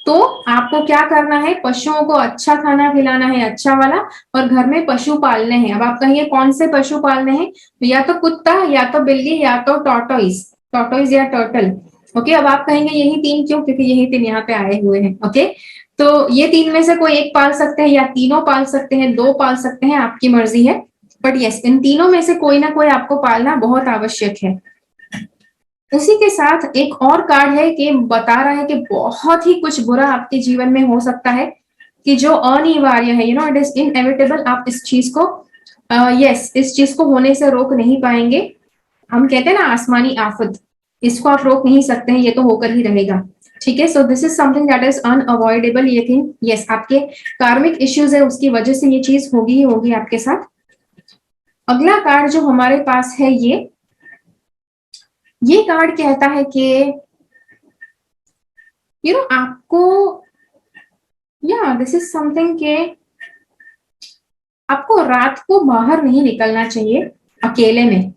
तो आपको क्या करना है, पशुओं को अच्छा खाना खिलाना है, अच्छा वाला, और घर में पशु पालने हैं। अब आप कहिए कौन से पशु पालने हैं, या तो कुत्ता, या तो बिल्ली, या तो टॉर्टोइज या टर्टल। ओके, अब आप कहेंगे यही 3 क्यों, क्योंकि यही 3 यहाँ पे आए हुए हैं। ओके, तो ये 3 में से कोई एक पाल सकते हैं या तीनों पाल सकते हैं, 2 पाल सकते हैं, आपकी मर्जी है। बट यस, इन तीनों में से कोई ना कोई आपको पालना बहुत आवश्यक है। उसी के साथ एक और कार्ड है कि बता रहा है कि बहुत ही कुछ बुरा आपके जीवन में हो सकता है कि जो अनिवार्य है, इट इज इनएविटेबल। आप इस चीज को इस चीज को होने से रोक नहीं पाएंगे। हम कहते हैं ना आसमानी आफत, इसको आप रोक नहीं सकते हैं, ये तो होकर ही रहेगा। ठीक है, so this is something that is unavoidable. लेकिन यस, आपके कार्मिक इश्यूज है उसकी वजह से ये चीज होगी ही होगी आपके साथ। अगला कार्ड जो हमारे पास है, ये कार्ड कहता है कि आपको दिस इज समथिंग के आपको रात को बाहर नहीं निकलना चाहिए अकेले में।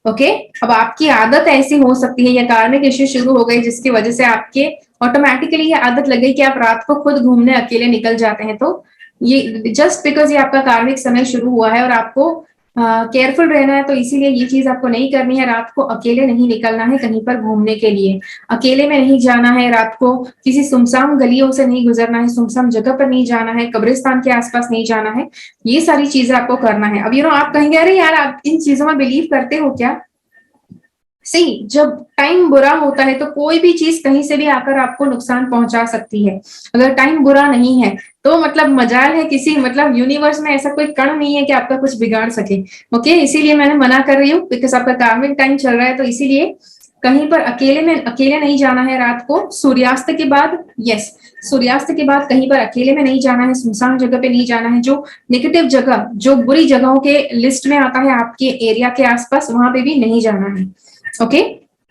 ओके, अब आपकी आदत ऐसी हो सकती है या कार्मिक इश्यू शुरू हो गई जिसकी वजह से आपके ऑटोमेटिकली ये आदत लग गई कि आप रात को खुद घूमने अकेले निकल जाते हैं। तो ये जस्ट बिकॉज ये आपका कार्मिक समय शुरू हुआ है और आपको केयरफुल रहना है, तो इसीलिए ये चीज आपको नहीं करनी है। रात को अकेले नहीं निकलना है कहीं पर घूमने के लिए, अकेले में नहीं जाना है, रात को किसी सुनसान गलियों से नहीं गुजरना है, सुनसान जगह पर नहीं जाना है, कब्रिस्तान के आसपास नहीं जाना है। ये सारी चीजें आपको करना है। अब आप कहेंगे अरे यार आप इन चीजों में बिलीव करते हो क्या? सही, जब टाइम बुरा होता है तो कोई भी चीज कहीं से भी आकर आपको नुकसान पहुंचा सकती है। अगर टाइम बुरा नहीं है तो मतलब मजाल है, किसी मतलब यूनिवर्स में ऐसा कोई कण नहीं है कि आपका कुछ बिगाड़ सके। ओके, इसीलिए मैंने मना कर रही हूँ, बिकॉज आपका कार्मिक टाइम चल रहा है, तो इसीलिए कहीं पर अकेले नहीं जाना है रात को। सूर्यास्त के बाद, यस, सूर्यास्त के बाद कहीं पर अकेले में नहीं जाना है, सुनसान जगह पे नहीं जाना है। जो नेगेटिव जगह, जो बुरी जगहों के लिस्ट में आता है आपके एरिया के आसपास, वहां पे भी नहीं जाना है। ओके,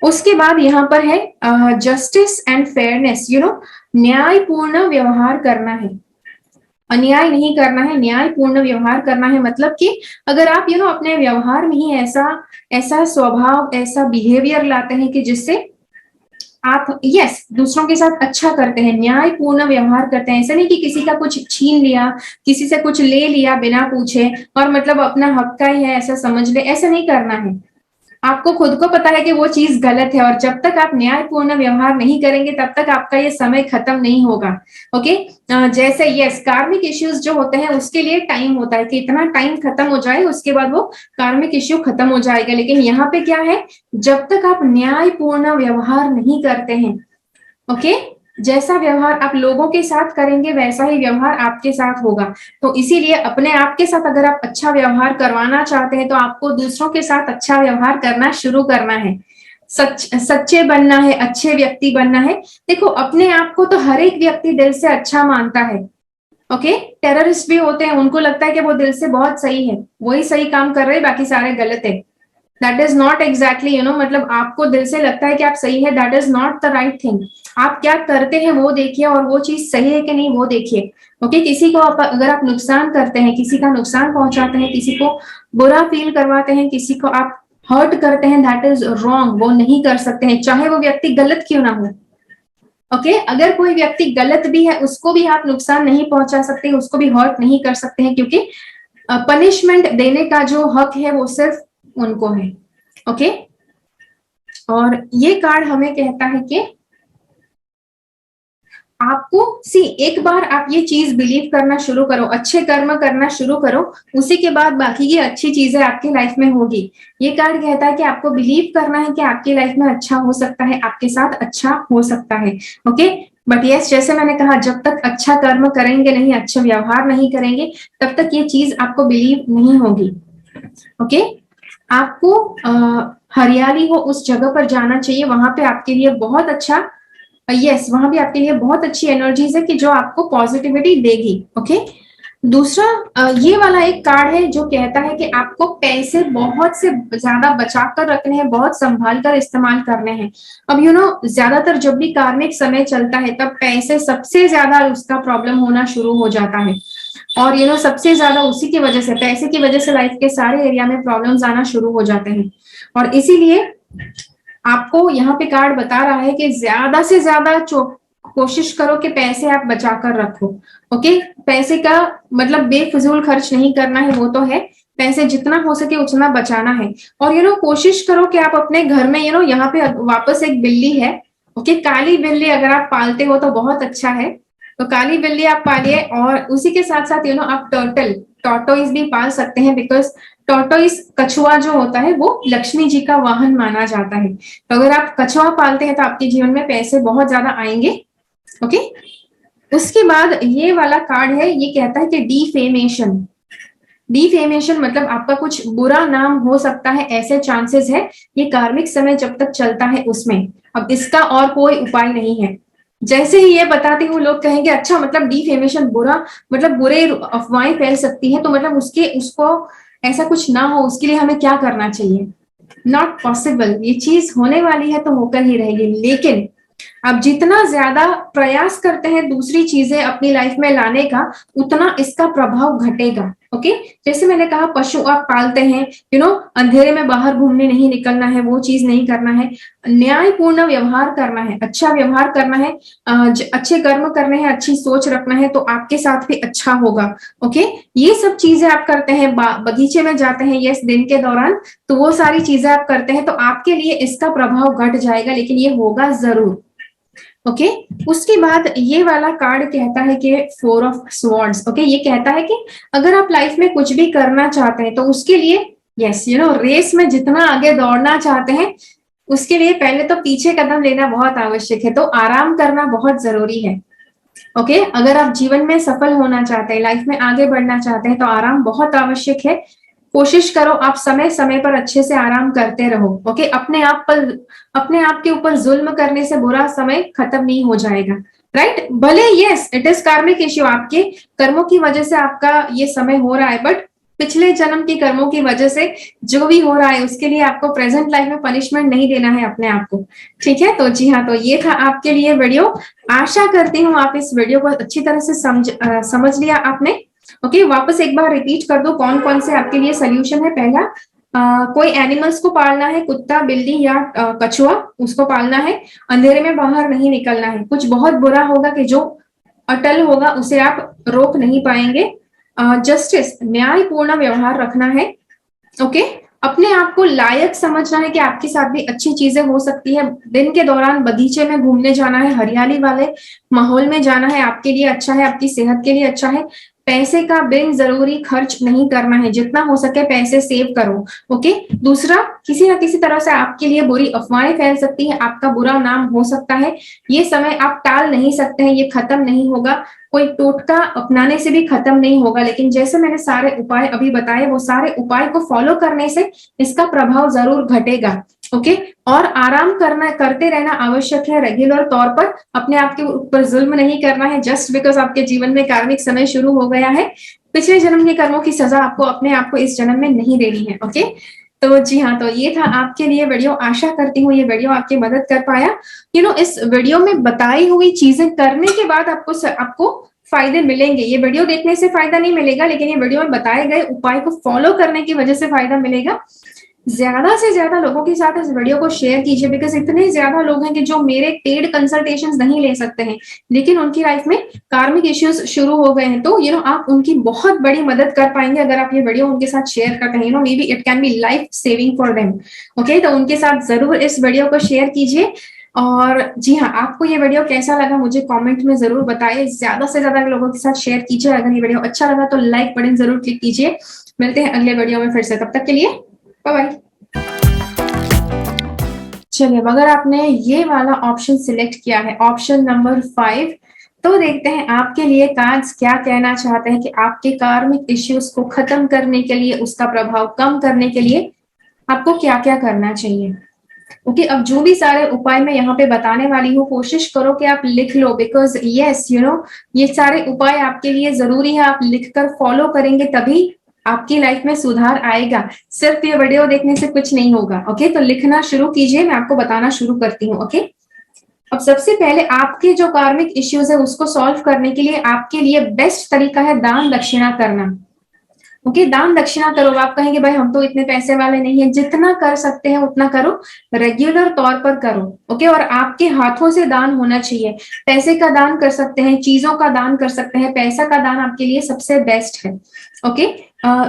उसके बाद यहाँ पर है जस्टिस एंड फेयरनेस। न्यायपूर्ण व्यवहार करना है, अन्याय नहीं करना है, न्यायपूर्ण व्यवहार करना है। मतलब कि अगर आप अपने व्यवहार में ही ऐसा स्वभाव, ऐसा बिहेवियर लाते हैं कि जिससे आप दूसरों के साथ अच्छा करते हैं, न्यायपूर्ण व्यवहार करते हैं, ऐसा नहीं कि किसी का कुछ छीन लिया, किसी से कुछ ले लिया बिना पूछे और मतलब अपना हक का ही है ऐसा समझ ले, ऐसा नहीं करना है। आपको खुद को पता है कि वो चीज गलत है, और जब तक आप न्यायपूर्ण व्यवहार नहीं करेंगे तब तक आपका ये समय खत्म नहीं होगा। ओके, जैसे कार्मिक इश्यूज जो होते हैं उसके लिए टाइम होता है कि इतना टाइम खत्म हो जाए, उसके बाद वो कार्मिक इश्यू खत्म हो जाएगा। लेकिन यहाँ पे क्या है, जब तक आप न्यायपूर्ण व्यवहार नहीं करते हैं, ओके, जैसा व्यवहार आप लोगों के साथ करेंगे वैसा ही व्यवहार आपके साथ होगा। तो इसीलिए अपने आप के साथ अगर आप अच्छा व्यवहार करवाना चाहते हैं तो आपको दूसरों के साथ अच्छा व्यवहार करना शुरू करना है। सच्चे बनना है, अच्छे व्यक्ति बनना है। देखो अपने आप को तो हर एक व्यक्ति दिल से अच्छा मानता है। ओके, टेररिस्ट भी होते हैं, उनको लगता है कि वो दिल से बहुत सही है, वही सही काम कर रहे हैं, बाकी सारे गलत है। दैट इज नॉट एग्जैक्टली मतलब आपको दिल से लगता है कि आप सही है, that is not the right thing. आप क्या करते हैं वो देखिए और वो चीज सही है कि नहीं वो देखिए। ओके, किसी को अगर आप नुकसान करते हैं, किसी का नुकसान पहुंचाते हैं, किसी को बुरा फील करवाते हैं, किसी को आप हर्ट करते हैं, दैट इज रॉन्ग, वो नहीं कर सकते हैं, चाहे वो व्यक्ति गलत क्यों ना हो। ओके, अगर कोई व्यक्ति गलत भी है उसको भी आप नुकसान नहीं पहुंचा सकते, उसको भी हर्ट नहीं कर सकते हैं, क्योंकि पनिशमेंट देने का जो हक है वो सिर्फ उनको है। ओके, और ये कार्ड हमें कहता है कि आपको एक बार आप ये चीज बिलीव करना शुरू करो, अच्छे कर्म करना शुरू करो, उसी के बाद बाकी की अच्छी चीजें आपकी लाइफ में होगी। ये कार्ड कहता है कि आपको बिलीव करना है कि आपकी लाइफ में अच्छा हो सकता है, आपके साथ अच्छा हो सकता है। ओके, बट यस, जैसे मैंने कहा, जब तक अच्छा कर्म करेंगे नहीं, अच्छा व्यवहार नहीं करेंगे, तब तक ये चीज आपको बिलीव नहीं होगी। ओके, आपको हरियाली हो उस जगह पर जाना चाहिए, वहां पे आपके लिए बहुत अच्छा, यस, वहां भी आपके लिए बहुत अच्छी एनर्जीज है कि जो आपको पॉजिटिविटी देगी। ओके, दूसरा ये वाला एक कार्ड है जो कहता है कि आपको पैसे बहुत से ज्यादा बचा कर रखने हैं, बहुत संभाल कर इस्तेमाल करने हैं। अब ज्यादातर जब भी कार्मिक समय चलता है तब पैसे सबसे ज्यादा उसका प्रॉब्लम होना शुरू हो जाता है, और सबसे ज्यादा उसी की वजह से, पैसे की वजह से लाइफ के सारे एरिया में प्रॉब्लम्स आना शुरू हो जाते हैं। और इसीलिए आपको यहाँ पे कार्ड बता रहा है कि ज्यादा से ज्यादा कोशिश करो कि पैसे आप बचा कर रखो। ओके, पैसे का मतलब बेफिजूल खर्च नहीं करना है, वो तो है, पैसे जितना हो सके उतना बचाना है। और कोशिश करो कि आप अपने घर में यहाँ पे वापस एक बिल्ली है। ओके, काली बिल्ली अगर आप पालते हो तो बहुत अच्छा है, तो काली बिल्ली आप पालिए, और उसी के साथ साथ आप टॉर्टोइज भी पाल सकते हैं, बिकॉज टॉर्टोइज, कछुआ जो होता है वो लक्ष्मी जी का वाहन माना जाता है। तो अगर आप कछुआ पालते हैं तो आपके जीवन में पैसे बहुत ज्यादा आएंगे। ओके, उसके बाद ये वाला कार्ड है, ये कहता है कि डिफेमेशन। डिफेमेशन मतलब आपका कुछ बुरा नाम हो सकता है, ऐसे चांसेस है, ये कार्मिक समय जब तक चलता है उसमें। अब इसका और कोई उपाय नहीं है। जैसे ही ये बताती हूँ लोग कहेंगे अच्छा मतलब डिफेमेशन बुरा, मतलब बुरे अफवाहें फैल सकती है, तो मतलब उसको ऐसा कुछ ना हो उसके लिए हमें क्या करना चाहिए। नॉट पॉसिबल, ये चीज होने वाली है तो होकर ही रहेगी, लेकिन आप जितना ज्यादा प्रयास करते हैं दूसरी चीजें अपनी लाइफ में लाने का, उतना इसका प्रभाव घटेगा। ओके, जैसे मैंने कहा, पशु आप पालते हैं, अंधेरे में बाहर घूमने नहीं निकलना है, वो चीज नहीं करना है, न्यायपूर्ण व्यवहार करना है, अच्छा व्यवहार करना है, अच्छे कर्म करने हैं, अच्छी सोच रखना है, तो आपके साथ भी अच्छा होगा। ओके, ये सब चीजें आप करते हैं, बगीचे में जाते हैं यस दिन के दौरान, तो वो सारी चीजें आप करते हैं तो आपके लिए इसका प्रभाव घट जाएगा, लेकिन ये होगा जरूर। ओके, उसके बाद ये वाला कार्ड कहता है कि 4 ऑफ स्वॉर्ड्स। ओके, ये कहता है कि अगर आप लाइफ में कुछ भी करना चाहते हैं तो उसके लिए यस रेस में जितना आगे दौड़ना चाहते हैं उसके लिए पहले तो पीछे कदम लेना बहुत आवश्यक है, तो आराम करना बहुत जरूरी है। ओके, अगर आप जीवन में सफल होना चाहते हैं, लाइफ में आगे बढ़ना चाहते हैं, तो आराम बहुत आवश्यक है। कोशिश करो आप समय समय पर अच्छे से आराम करते रहो। ओके, अपने आप के ऊपर जुल्म करने से बुरा समय खत्म नहीं हो जाएगा, राइट? भले यस इट इज कार्मिक इश्यू, आपके कर्मों की वजह से आपका ये समय हो रहा है, बट पिछले जन्म के कर्मों की वजह से जो भी हो रहा है उसके लिए आपको प्रेजेंट लाइफ में पनिशमेंट नहीं देना है अपने आप को। ठीक है, तो जी हाँ, तो ये था आपके लिए वीडियो। आशा करती हूँ आप इस वीडियो को अच्छी तरह से समझ लिया आपने। ओके, वापस एक बार रिपीट कर दो कौन कौन से आपके लिए सोल्यूशन है। पहला, कोई एनिमल्स को पालना है, कुत्ता, बिल्ली या कछुआ, उसको पालना है, अंधेरे में बाहर नहीं निकलना है, कुछ बहुत बुरा होगा कि जो अटल होगा उसे आप रोक नहीं पाएंगे, जस्टिस, न्यायपूर्ण व्यवहार रखना है। ओके, अपने आप को लायक समझना है कि आपके साथ भी अच्छी चीजें हो सकती है, दिन के दौरान बगीचे में घूमने जाना है, हरियाली वाले माहौल में जाना है, आपके लिए अच्छा है, आपकी सेहत के लिए अच्छा है। पैसे का बिन जरूरी खर्च नहीं करना है, जितना हो सके पैसे सेव करो। ओके, दूसरा, किसी ना किसी तरह से आपके लिए बुरी अफवाहें फैल सकती है, आपका बुरा नाम हो सकता है, ये समय आप टाल नहीं सकते हैं, ये खत्म नहीं होगा, कोई टोटका अपनाने से भी खत्म नहीं होगा, लेकिन जैसे मैंने सारे उपाय अभी बताए वो सारे उपाय को फॉलो करने से इसका प्रभाव जरूर घटेगा। ओके, और आराम करते रहना आवश्यक है, रेगुलर तौर पर अपने आप के ऊपर जुल्म नहीं करना है, जस्ट बिकॉज आपके जीवन में कार्मिक समय शुरू हो गया है, पिछले जन्म के कर्मों की सजा आपको अपने आप को इस जन्म में नहीं देनी है। ओके, तो जी हाँ, तो ये था आपके लिए वीडियो। आशा करती हूँ ये वीडियो आपकी मदद कर पाया। इस वीडियो में बताई हुई चीजें करने के बाद आपको फायदे मिलेंगे। ये वीडियो देखने से फायदा नहीं मिलेगा, लेकिन ये वीडियो में बताए गए उपाय को फॉलो करने की वजह से फायदा मिलेगा। ज्यादा से ज्यादा लोगों के साथ इस वीडियो को शेयर कीजिए, बिकॉज इतने ज्यादा लोग हैं कि जो मेरे पेड कंसल्टेशंस नहीं ले सकते हैं, लेकिन उनकी लाइफ में कार्मिक इश्यूज शुरू हो गए हैं। तो आप उनकी बहुत बड़ी मदद कर पाएंगे अगर आप ये वीडियो उनके साथ शेयर करते हैं। May be it can be life saving for them. Okay, तो उनके साथ जरूर इस वीडियो को शेयर कीजिए। और जी हाँ, आपको ये वीडियो कैसा लगा मुझे कमेंट में जरूर बताइए। ज्यादा से ज्यादा लोगों के साथ शेयर कीजिए। अगर ये वीडियो अच्छा लगा तो लाइक बटन जरूर क्लिक कीजिए। मिलते हैं अगले वीडियो में फिर से, तब तक के लिए बाय बाय। चलिए, अगर आपने ये वाला ऑप्शन सिलेक्ट किया है, ऑप्शन नंबर 5, तो देखते हैं आपके लिए कार्ड्स क्या कहना चाहते हैं कि आपके कार्मिक इश्यूज को खत्म करने के लिए, उसका प्रभाव कम करने के लिए आपको क्या क्या करना चाहिए। ओके, अब जो भी सारे उपाय मैं यहाँ पे बताने वाली हूँ, कोशिश करो कि आप लिख लो, बिकॉज यस ये सारे उपाय आपके लिए जरूरी है। आप लिखकर फॉलो करेंगे तभी आपकी लाइफ में सुधार आएगा। सिर्फ ये वीडियो देखने से कुछ नहीं होगा। ओके, तो लिखना शुरू कीजिए, मैं आपको बताना शुरू करती हूँ। ओके, अब सबसे पहले आपके जो कार्मिक इश्यूज है उसको सॉल्व करने के लिए आपके लिए बेस्ट तरीका है दान दक्षिणा करना। ओके, दान दक्षिणा करो। आप कहेंगे भाई हम तो इतने पैसे वाले नहीं है, जितना कर सकते हैं उतना करो, रेगुलर तौर पर करो। ओके, और आपके हाथों से दान होना चाहिए। पैसे का दान कर सकते हैं, चीजों का दान कर सकते हैं, पैसा का दान आपके लिए सबसे बेस्ट है। ओके,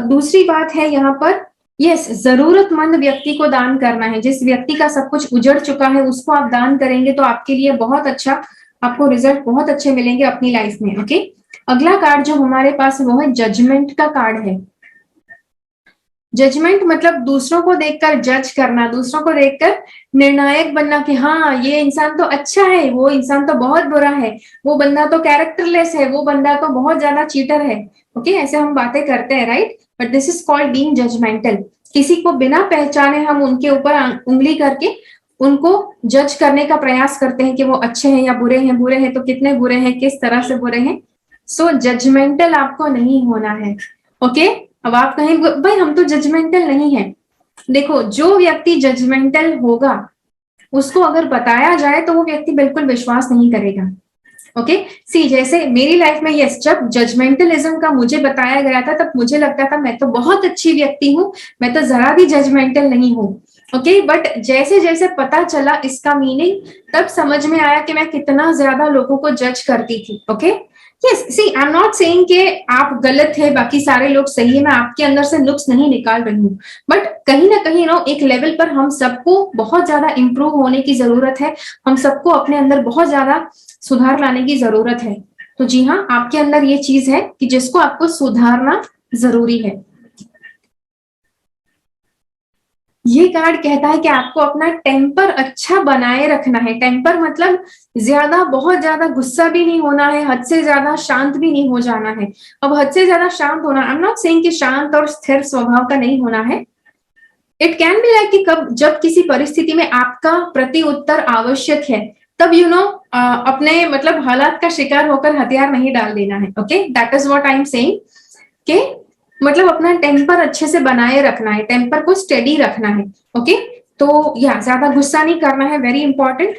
दूसरी बात है यहाँ पर, यस, जरूरतमंद व्यक्ति को दान करना है। जिस व्यक्ति का सब कुछ उजड़ चुका है उसको आप दान करेंगे तो आपके लिए बहुत अच्छा, आपको रिजल्ट बहुत अच्छे मिलेंगे अपनी लाइफ में। ओके, अगला कार्ड जो हमारे पास है वो है जजमेंट का कार्ड है। जजमेंट मतलब दूसरों को देखकर जज करना, दूसरों को देखकर निर्णायक बनना कि हाँ ये इंसान तो अच्छा है, वो इंसान तो बहुत बुरा है, वो बंदा तो कैरेक्टरलेस है, वो बंदा तो बहुत ज्यादा चीटर है। ओके, ऐसे हम बातें करते हैं, right? But this is called being judgemental. किसी को बिना पहचाने हम उनके ऊपर उंगली करके उनको जज करने का प्रयास करते हैं कि वो अच्छे हैं या बुरे हैं, बुरे हैं तो कितने बुरे हैं, किस तरह से बुरे हैं। सो जजमेंटल आपको नहीं होना है। ओके, अब आप कहेंगे भाई हम तो जजमेंटल नहीं है। देखो, जो व्यक्ति जजमेंटल होगा उसको अगर बताया जाए तो वो व्यक्ति बिल्कुल विश्वास नहीं करेगा। ओके, सी जैसे मेरी लाइफ में, यस, जब जजमेंटलिज्म का मुझे बताया गया था तब मुझे लगता था मैं तो बहुत अच्छी व्यक्ति हूँ, मैं तो जरा भी जजमेंटल नहीं हूँ। ओके, बट जैसे जैसे पता चला इसका मीनिंग, तब समझ में आया कि मैं कितना ज्यादा लोगों को जज करती थी। Okay, yes, see I am not saying कि आप गलत है बाकी सारे लोग सही है, मैं आपके अंदर से नुक्स नहीं निकाल रही हूँ, बट कहीं ना कहीं एक लेवल पर हम सबको बहुत ज्यादा इंप्रूव होने की जरूरत है। हम सबको अपने अंदर बहुत ज्यादा सुधार लाने की जरूरत है। तो जी हाँ, आपके अंदर ये चीज है कि जिसको आपको सुधारना जरूरी है। ये कार्ड कहता है कि आपको अपना टेम्पर अच्छा बनाए रखना है। टेम्पर मतलब ज्यादा, बहुत ज्यादा गुस्सा भी नहीं होना है, हद से ज्यादा शांत भी नहीं हो जाना है। अब हद से ज्यादा शांत होना, आई एम नॉट सेइंग कि शांत और स्थिर स्वभाव का नहीं होना है। इट कैन बी लाइक कि कब जब किसी परिस्थिति में आपका प्रति उत्तर आवश्यक है तब अपने मतलब हालात का शिकार होकर हथियार नहीं डाल देना है। Okay, that is what I am saying कि मतलब अपना टेम्पर अच्छे से बनाए रखना है, टेम्पर को स्टेडी रखना है। ओके, तो या ज्यादा गुस्सा नहीं करना है, वेरी इंपॉर्टेंट।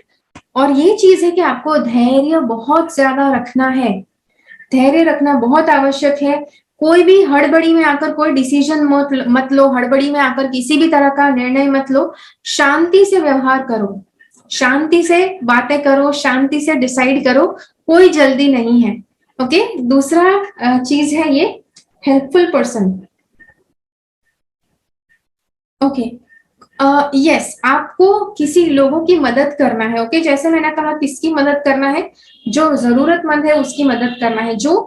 और ये चीज है कि आपको धैर्य बहुत ज्यादा रखना है। धैर्य रखना बहुत आवश्यक है। कोई भी हड़बड़ी में आकर कोई डिसीजन मत लो, हड़बड़ी में आकर किसी भी तरह का निर्णय मत लो। शांति से व्यवहार करो, शांति से बातें करो, शांति से डिसाइड करो, कोई जल्दी नहीं है। ओके, दूसरा चीज है ये हेल्पफुल पर्सन। ओके, यस, आपको किसी लोगों की मदद करना है। ओके, जैसे मैंने कहा किसकी मदद करना है, जो जरूरतमंद है उसकी मदद करना है। जो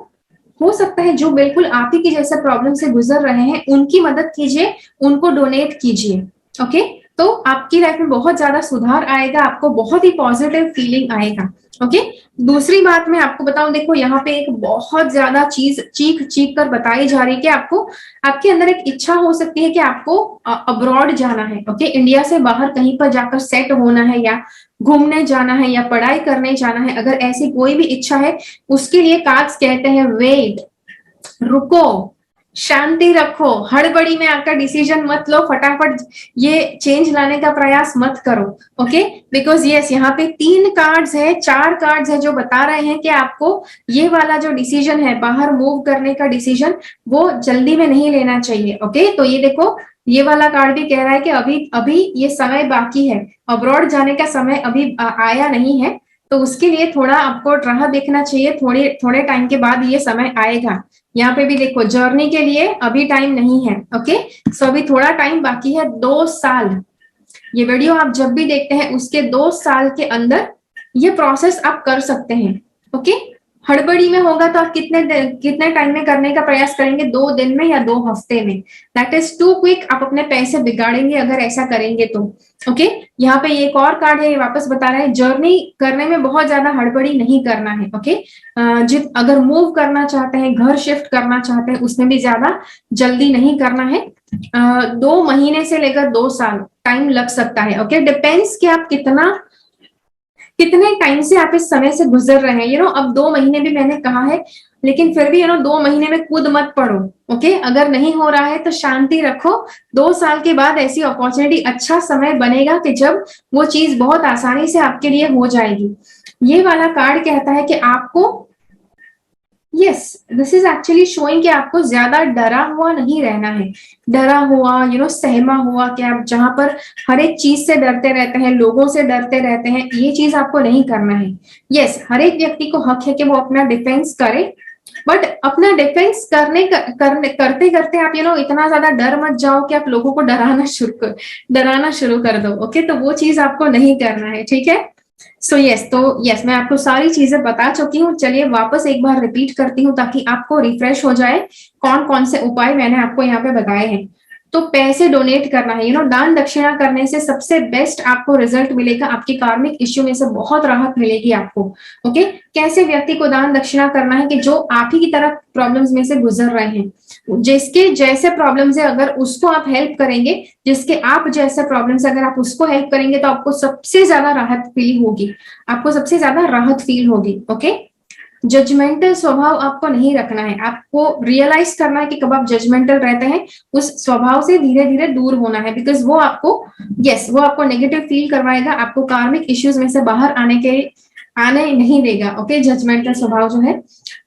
हो सकता है जो बिल्कुल आप ही की जैसे प्रॉब्लम से गुजर रहे हैं उनकी मदद कीजिए, उनको डोनेट कीजिए। ओके, तो आपकी लाइफ में बहुत ज्यादा सुधार आएगा, आपको बहुत ही पॉजिटिव फीलिंग आएगा। ओके, दूसरी बात मैं आपको बताऊं, देखो यहाँ पे एक बहुत ज्यादा चीज चीख चीख कर बताई जा रही है कि आपको, आपके अंदर एक इच्छा हो सकती है कि आपको अब्रॉड जाना है। ओके, इंडिया से बाहर कहीं पर जाकर सेट होना है, या घूमने जाना है, या पढ़ाई करने जाना है। अगर ऐसी कोई भी इच्छा है उसके लिए कार्ड्स कहते हैं वेट, रुको, शांति रखो, हड़बड़ी में आकर डिसीजन मत लो, फटाफट ये चेंज लाने का प्रयास मत करो। ओके, बिकॉज यस यहाँ पे 3 कार्ड्स है, 4 कार्ड्स है जो बता रहे हैं कि आपको ये वाला जो डिसीजन है बाहर मूव करने का डिसीजन, वो जल्दी में नहीं लेना चाहिए। ओके, तो ये देखो, ये वाला कार्ड भी कह रहा है कि अभी अभी ये समय बाकी है, अब्रॉड जाने का समय अभी आया नहीं है, तो उसके लिए थोड़ा आपको राह देखना चाहिए, थोड़े थोड़े टाइम के बाद ये समय आएगा। यहाँ पे भी देखो, जर्नी के लिए अभी टाइम नहीं है। ओके, सो अभी थोड़ा टाइम बाकी है, 2 साल। ये वीडियो आप जब भी देखते हैं उसके 2 साल के अंदर ये प्रोसेस आप कर सकते हैं। ओके, हड़बड़ी में होगा तो आप कितने टाइम में करने का प्रयास करेंगे, 2 दिन में या 2 हफ्ते में? दैट इज टू क्विक, आप अपने पैसे बिगाड़ेंगे अगर ऐसा करेंगे तो। ओके, यहाँ पे एक और कार्ड है, ये वापस बता रहा है जर्नी करने में बहुत ज्यादा हड़बड़ी नहीं करना है। ओके, अगर मूव करना चाहते हैं, घर शिफ्ट करना चाहते हैं, उसमें भी ज्यादा जल्दी नहीं करना है। 2 महीने से लेकर 2 साल टाइम लग सकता है। ओके, डिपेंड्स कि आप कितने टाइम से आप इस समय से गुजर रहे हैं। अब 2 महीने भी मैंने कहा है, लेकिन फिर भी 2 महीने में कूद मत पड़ो। ओके, अगर नहीं हो रहा है तो शांति रखो, 2 साल के बाद ऐसी अपॉर्चुनिटी, अच्छा समय बनेगा कि जब वो चीज बहुत आसानी से आपके लिए हो जाएगी। ये वाला कार्ड कहता है कि आपको, yes, this is actually showing कि आपको ज्यादा डरा हुआ नहीं रहना है। डरा हुआ, सहमा हुआ कि आप जहां पर हर एक चीज से डरते रहते हैं, लोगों से डरते रहते हैं, ये चीज आपको नहीं करना है। यस, हर एक व्यक्ति को हक है कि वो अपना डिफेंस करे, बट अपना डिफेंस करते करते आप इतना ज्यादा डर मत जाओ कि आप लोगों को डराना शुरू कर दो। ओके, तो वो चीज आपको नहीं करना है, ठीक है। सो यस, मैं आपको सारी चीजें बता चुकी हूँ। चलिए वापस एक बार रिपीट करती हूँ ताकि आपको रिफ्रेश हो जाए कौन कौन से उपाय मैंने आपको यहाँ पे बताए हैं। तो पैसे डोनेट करना है, दान दक्षिणा करने से सबसे बेस्ट आपको रिजल्ट मिलेगा, आपके कार्मिक इश्यू में से बहुत राहत मिलेगी आपको। ओके, कैसे व्यक्ति को दान दक्षिणा करना है कि जो आप ही की तरह प्रॉब्लम्स में से गुजर रहे हैं, जिसके जैसे प्रॉब्लम्स है, अगर उसको आप हेल्प करेंगे, जिसके आप जैसे प्रॉब्लम्स अगर आप उसको हेल्प करेंगे तो आपको सबसे ज्यादा राहत फील होगी, आपको सबसे ज्यादा राहत फील होगी। ओके, जजमेंटल स्वभाव आपको नहीं रखना है, आपको रियलाइज करना है कि कब आप जजमेंटल रहते हैं, उस स्वभाव से धीरे धीरे दूर होना है, बिकॉज वो आपको नेगेटिव फील करवाएगा, आपको कार्मिक इश्यूज में से बाहर आने नहीं देगा। ओके, जजमेंटल स्वभाव जो है।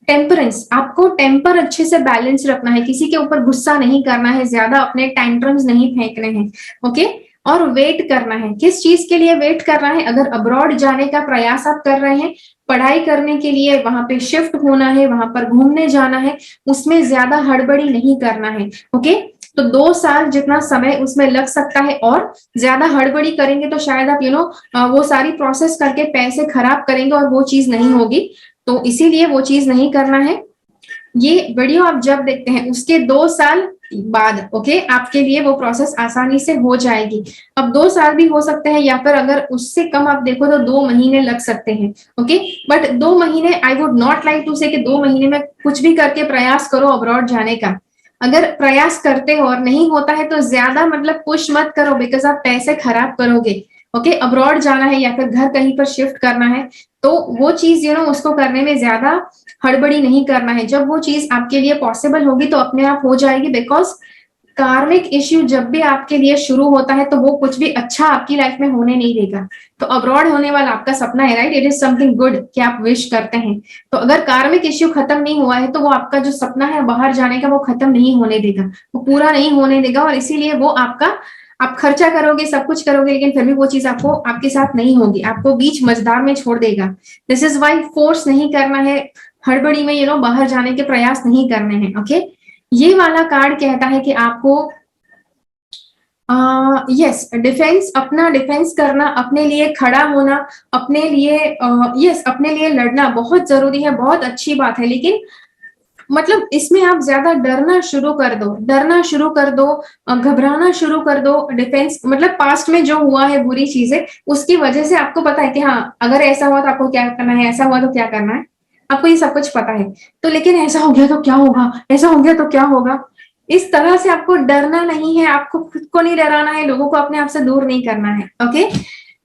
टेम्परेंस, आपको टेम्पर अच्छे से बैलेंस रखना है, किसी के ऊपर गुस्सा नहीं करना है, ज्यादा अपने टेंट्रम्स नहीं फेंकने हैं। ओके, और वेट करना है, किस चीज के लिए वेट करना है? अगर अब्रॉड जाने का प्रयास आप कर रहे हैं, पढ़ाई करने के लिए, वहां पे शिफ्ट होना है, वहां पर घूमने जाना है, उसमें ज्यादा हड़बड़ी नहीं करना है। ओके, तो 2 साल जितना समय उसमें लग सकता है, और ज्यादा हड़बड़ी करेंगे तो शायद आप वो सारी प्रोसेस करके पैसे खराब करेंगे और वो चीज नहीं होगी, तो इसीलिए वो चीज नहीं करना है। ये वीडियो आप जब देखते हैं उसके 2 साल बाद, ओके, आपके लिए वो प्रोसेस आसानी से हो जाएगी। अब 2 साल भी हो सकते हैं, या फिर अगर उससे कम आप देखो तो 2 महीने लग सकते हैं। ओके, बट 2 महीने, I would not like to say कि 2 महीने में कुछ भी करके प्रयास करो अब्रॉड जाने का। अगर प्रयास करते हो और नहीं होता है तो ज्यादा पुश मत करो, बिकॉज आप पैसे खराब करोगे। ओके, अब्रॉड जाना है या फिर घर कहीं पर शिफ्ट करना है, तो वो चीज उसको करने में ज्यादा हड़बड़ी नहीं करना है। जब वो चीज आपके लिए पॉसिबल होगी तो अपने आप हो जाएगी, बिकॉज कार्मिक इश्यू जब भी आपके लिए शुरू होता है तो वो कुछ भी अच्छा आपकी लाइफ में होने नहीं देगा। तो अब्रॉड होने वाला आपका सपना है, right, it is something good कि आप विश करते हैं। तो अगर कार्मिक इश्यू खत्म नहीं हुआ है तो वो आपका जो सपना है बाहर जाने का, वो खत्म नहीं होने देगा, वो पूरा नहीं होने देगा, और इसीलिए वो आप खर्चा करोगे, सब कुछ करोगे, लेकिन फिर भी वो चीज आपके साथ नहीं होगी, आपको बीच मझधार में छोड़ देगा। दिस इज वाई फोर्स नहीं करना है, हड़बड़ी में बाहर जाने के प्रयास नहीं करने हैं। ओके, ये वाला कार्ड कहता है कि आपको यस, डिफेंस, अपना डिफेंस करना, अपने लिए खड़ा होना, अपने लिए अपने लिए लड़ना बहुत जरूरी है, बहुत अच्छी बात है। लेकिन इसमें आप ज्यादा डरना शुरू कर दो, घबराना शुरू कर दो। डिफेंस पास्ट में जो हुआ है बुरी चीजें, उसकी वजह से आपको पता है कि हाँ, अगर ऐसा हुआ तो आपको क्या करना है, ऐसा हुआ तो क्या करना है, आपको ये सब कुछ पता है। तो लेकिन ऐसा हो गया तो क्या होगा, ऐसा हो गया तो क्या होगा, इस तरह से आपको डरना नहीं है, आपको खुद को नहीं डराना है, लोगों को अपने आप से दूर नहीं करना है। ओके,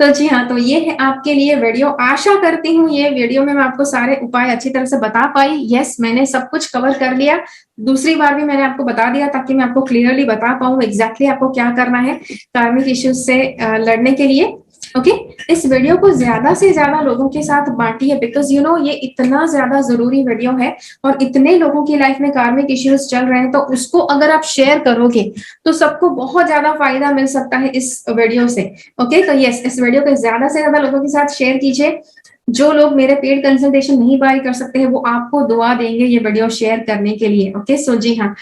तो जी हाँ, तो ये है आपके लिए वीडियो। आशा करती हूँ ये वीडियो में मैं आपको सारे उपाय अच्छी तरह से बता पाई। यस, मैंने सब कुछ कवर कर लिया। दूसरी बार भी मैंने आपको बता दिया ताकि मैं आपको क्लियरली बता पाऊँ एग्जैक्टली आपको क्या करना है कार्मिक इश्यूज से लड़ने के लिए। ओके, इस वीडियो को ज्यादा से ज्यादा लोगों के साथ बांटिए, बिकॉज यू नो ये इतना ज्यादा जरूरी वीडियो है और इतने लोगों की लाइफ में कार्मिक इश्यूज चल रहे हैं, तो उसको अगर आप शेयर करोगे तो सबको बहुत ज्यादा फायदा मिल सकता है इस वीडियो से। ओके, तो यस, इस वीडियो को ज्यादा से ज्यादा लोगों के साथ शेयर कीजिए। जो लोग मेरे पेड कंसल्टेशन नहीं बाय कर सकते हैं वो आपको दुआ देंगे ये वीडियो शेयर करने के लिए। ओके, सो जी हाँ,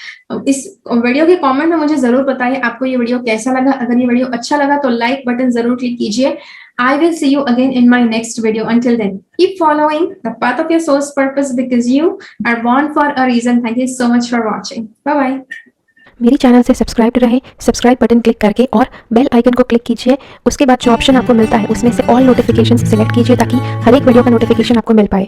इस वीडियो के कमेंट में मुझे जरूर बताइए आपको ये वीडियो कैसा लगा। अगर ये वीडियो अच्छा लगा तो लाइक बटन जरूर क्लिक कीजिए। I will see you again in my next video. Until then, keep following the path of your soul's purpose because you are born for a reason. Thank you so much for watching. Bye bye. मेरी channel से subscribe रहे, subscribe button click करके और bell icon को click कीजिए। उसके बाद जो ऑप्शन आपको मिलता है उसमें से ऑल नोटिफिकेशंस सिलेक्ट कीजिए ताकि हर एक वीडियो का नोटिफिकेशन आपको मिल पाए।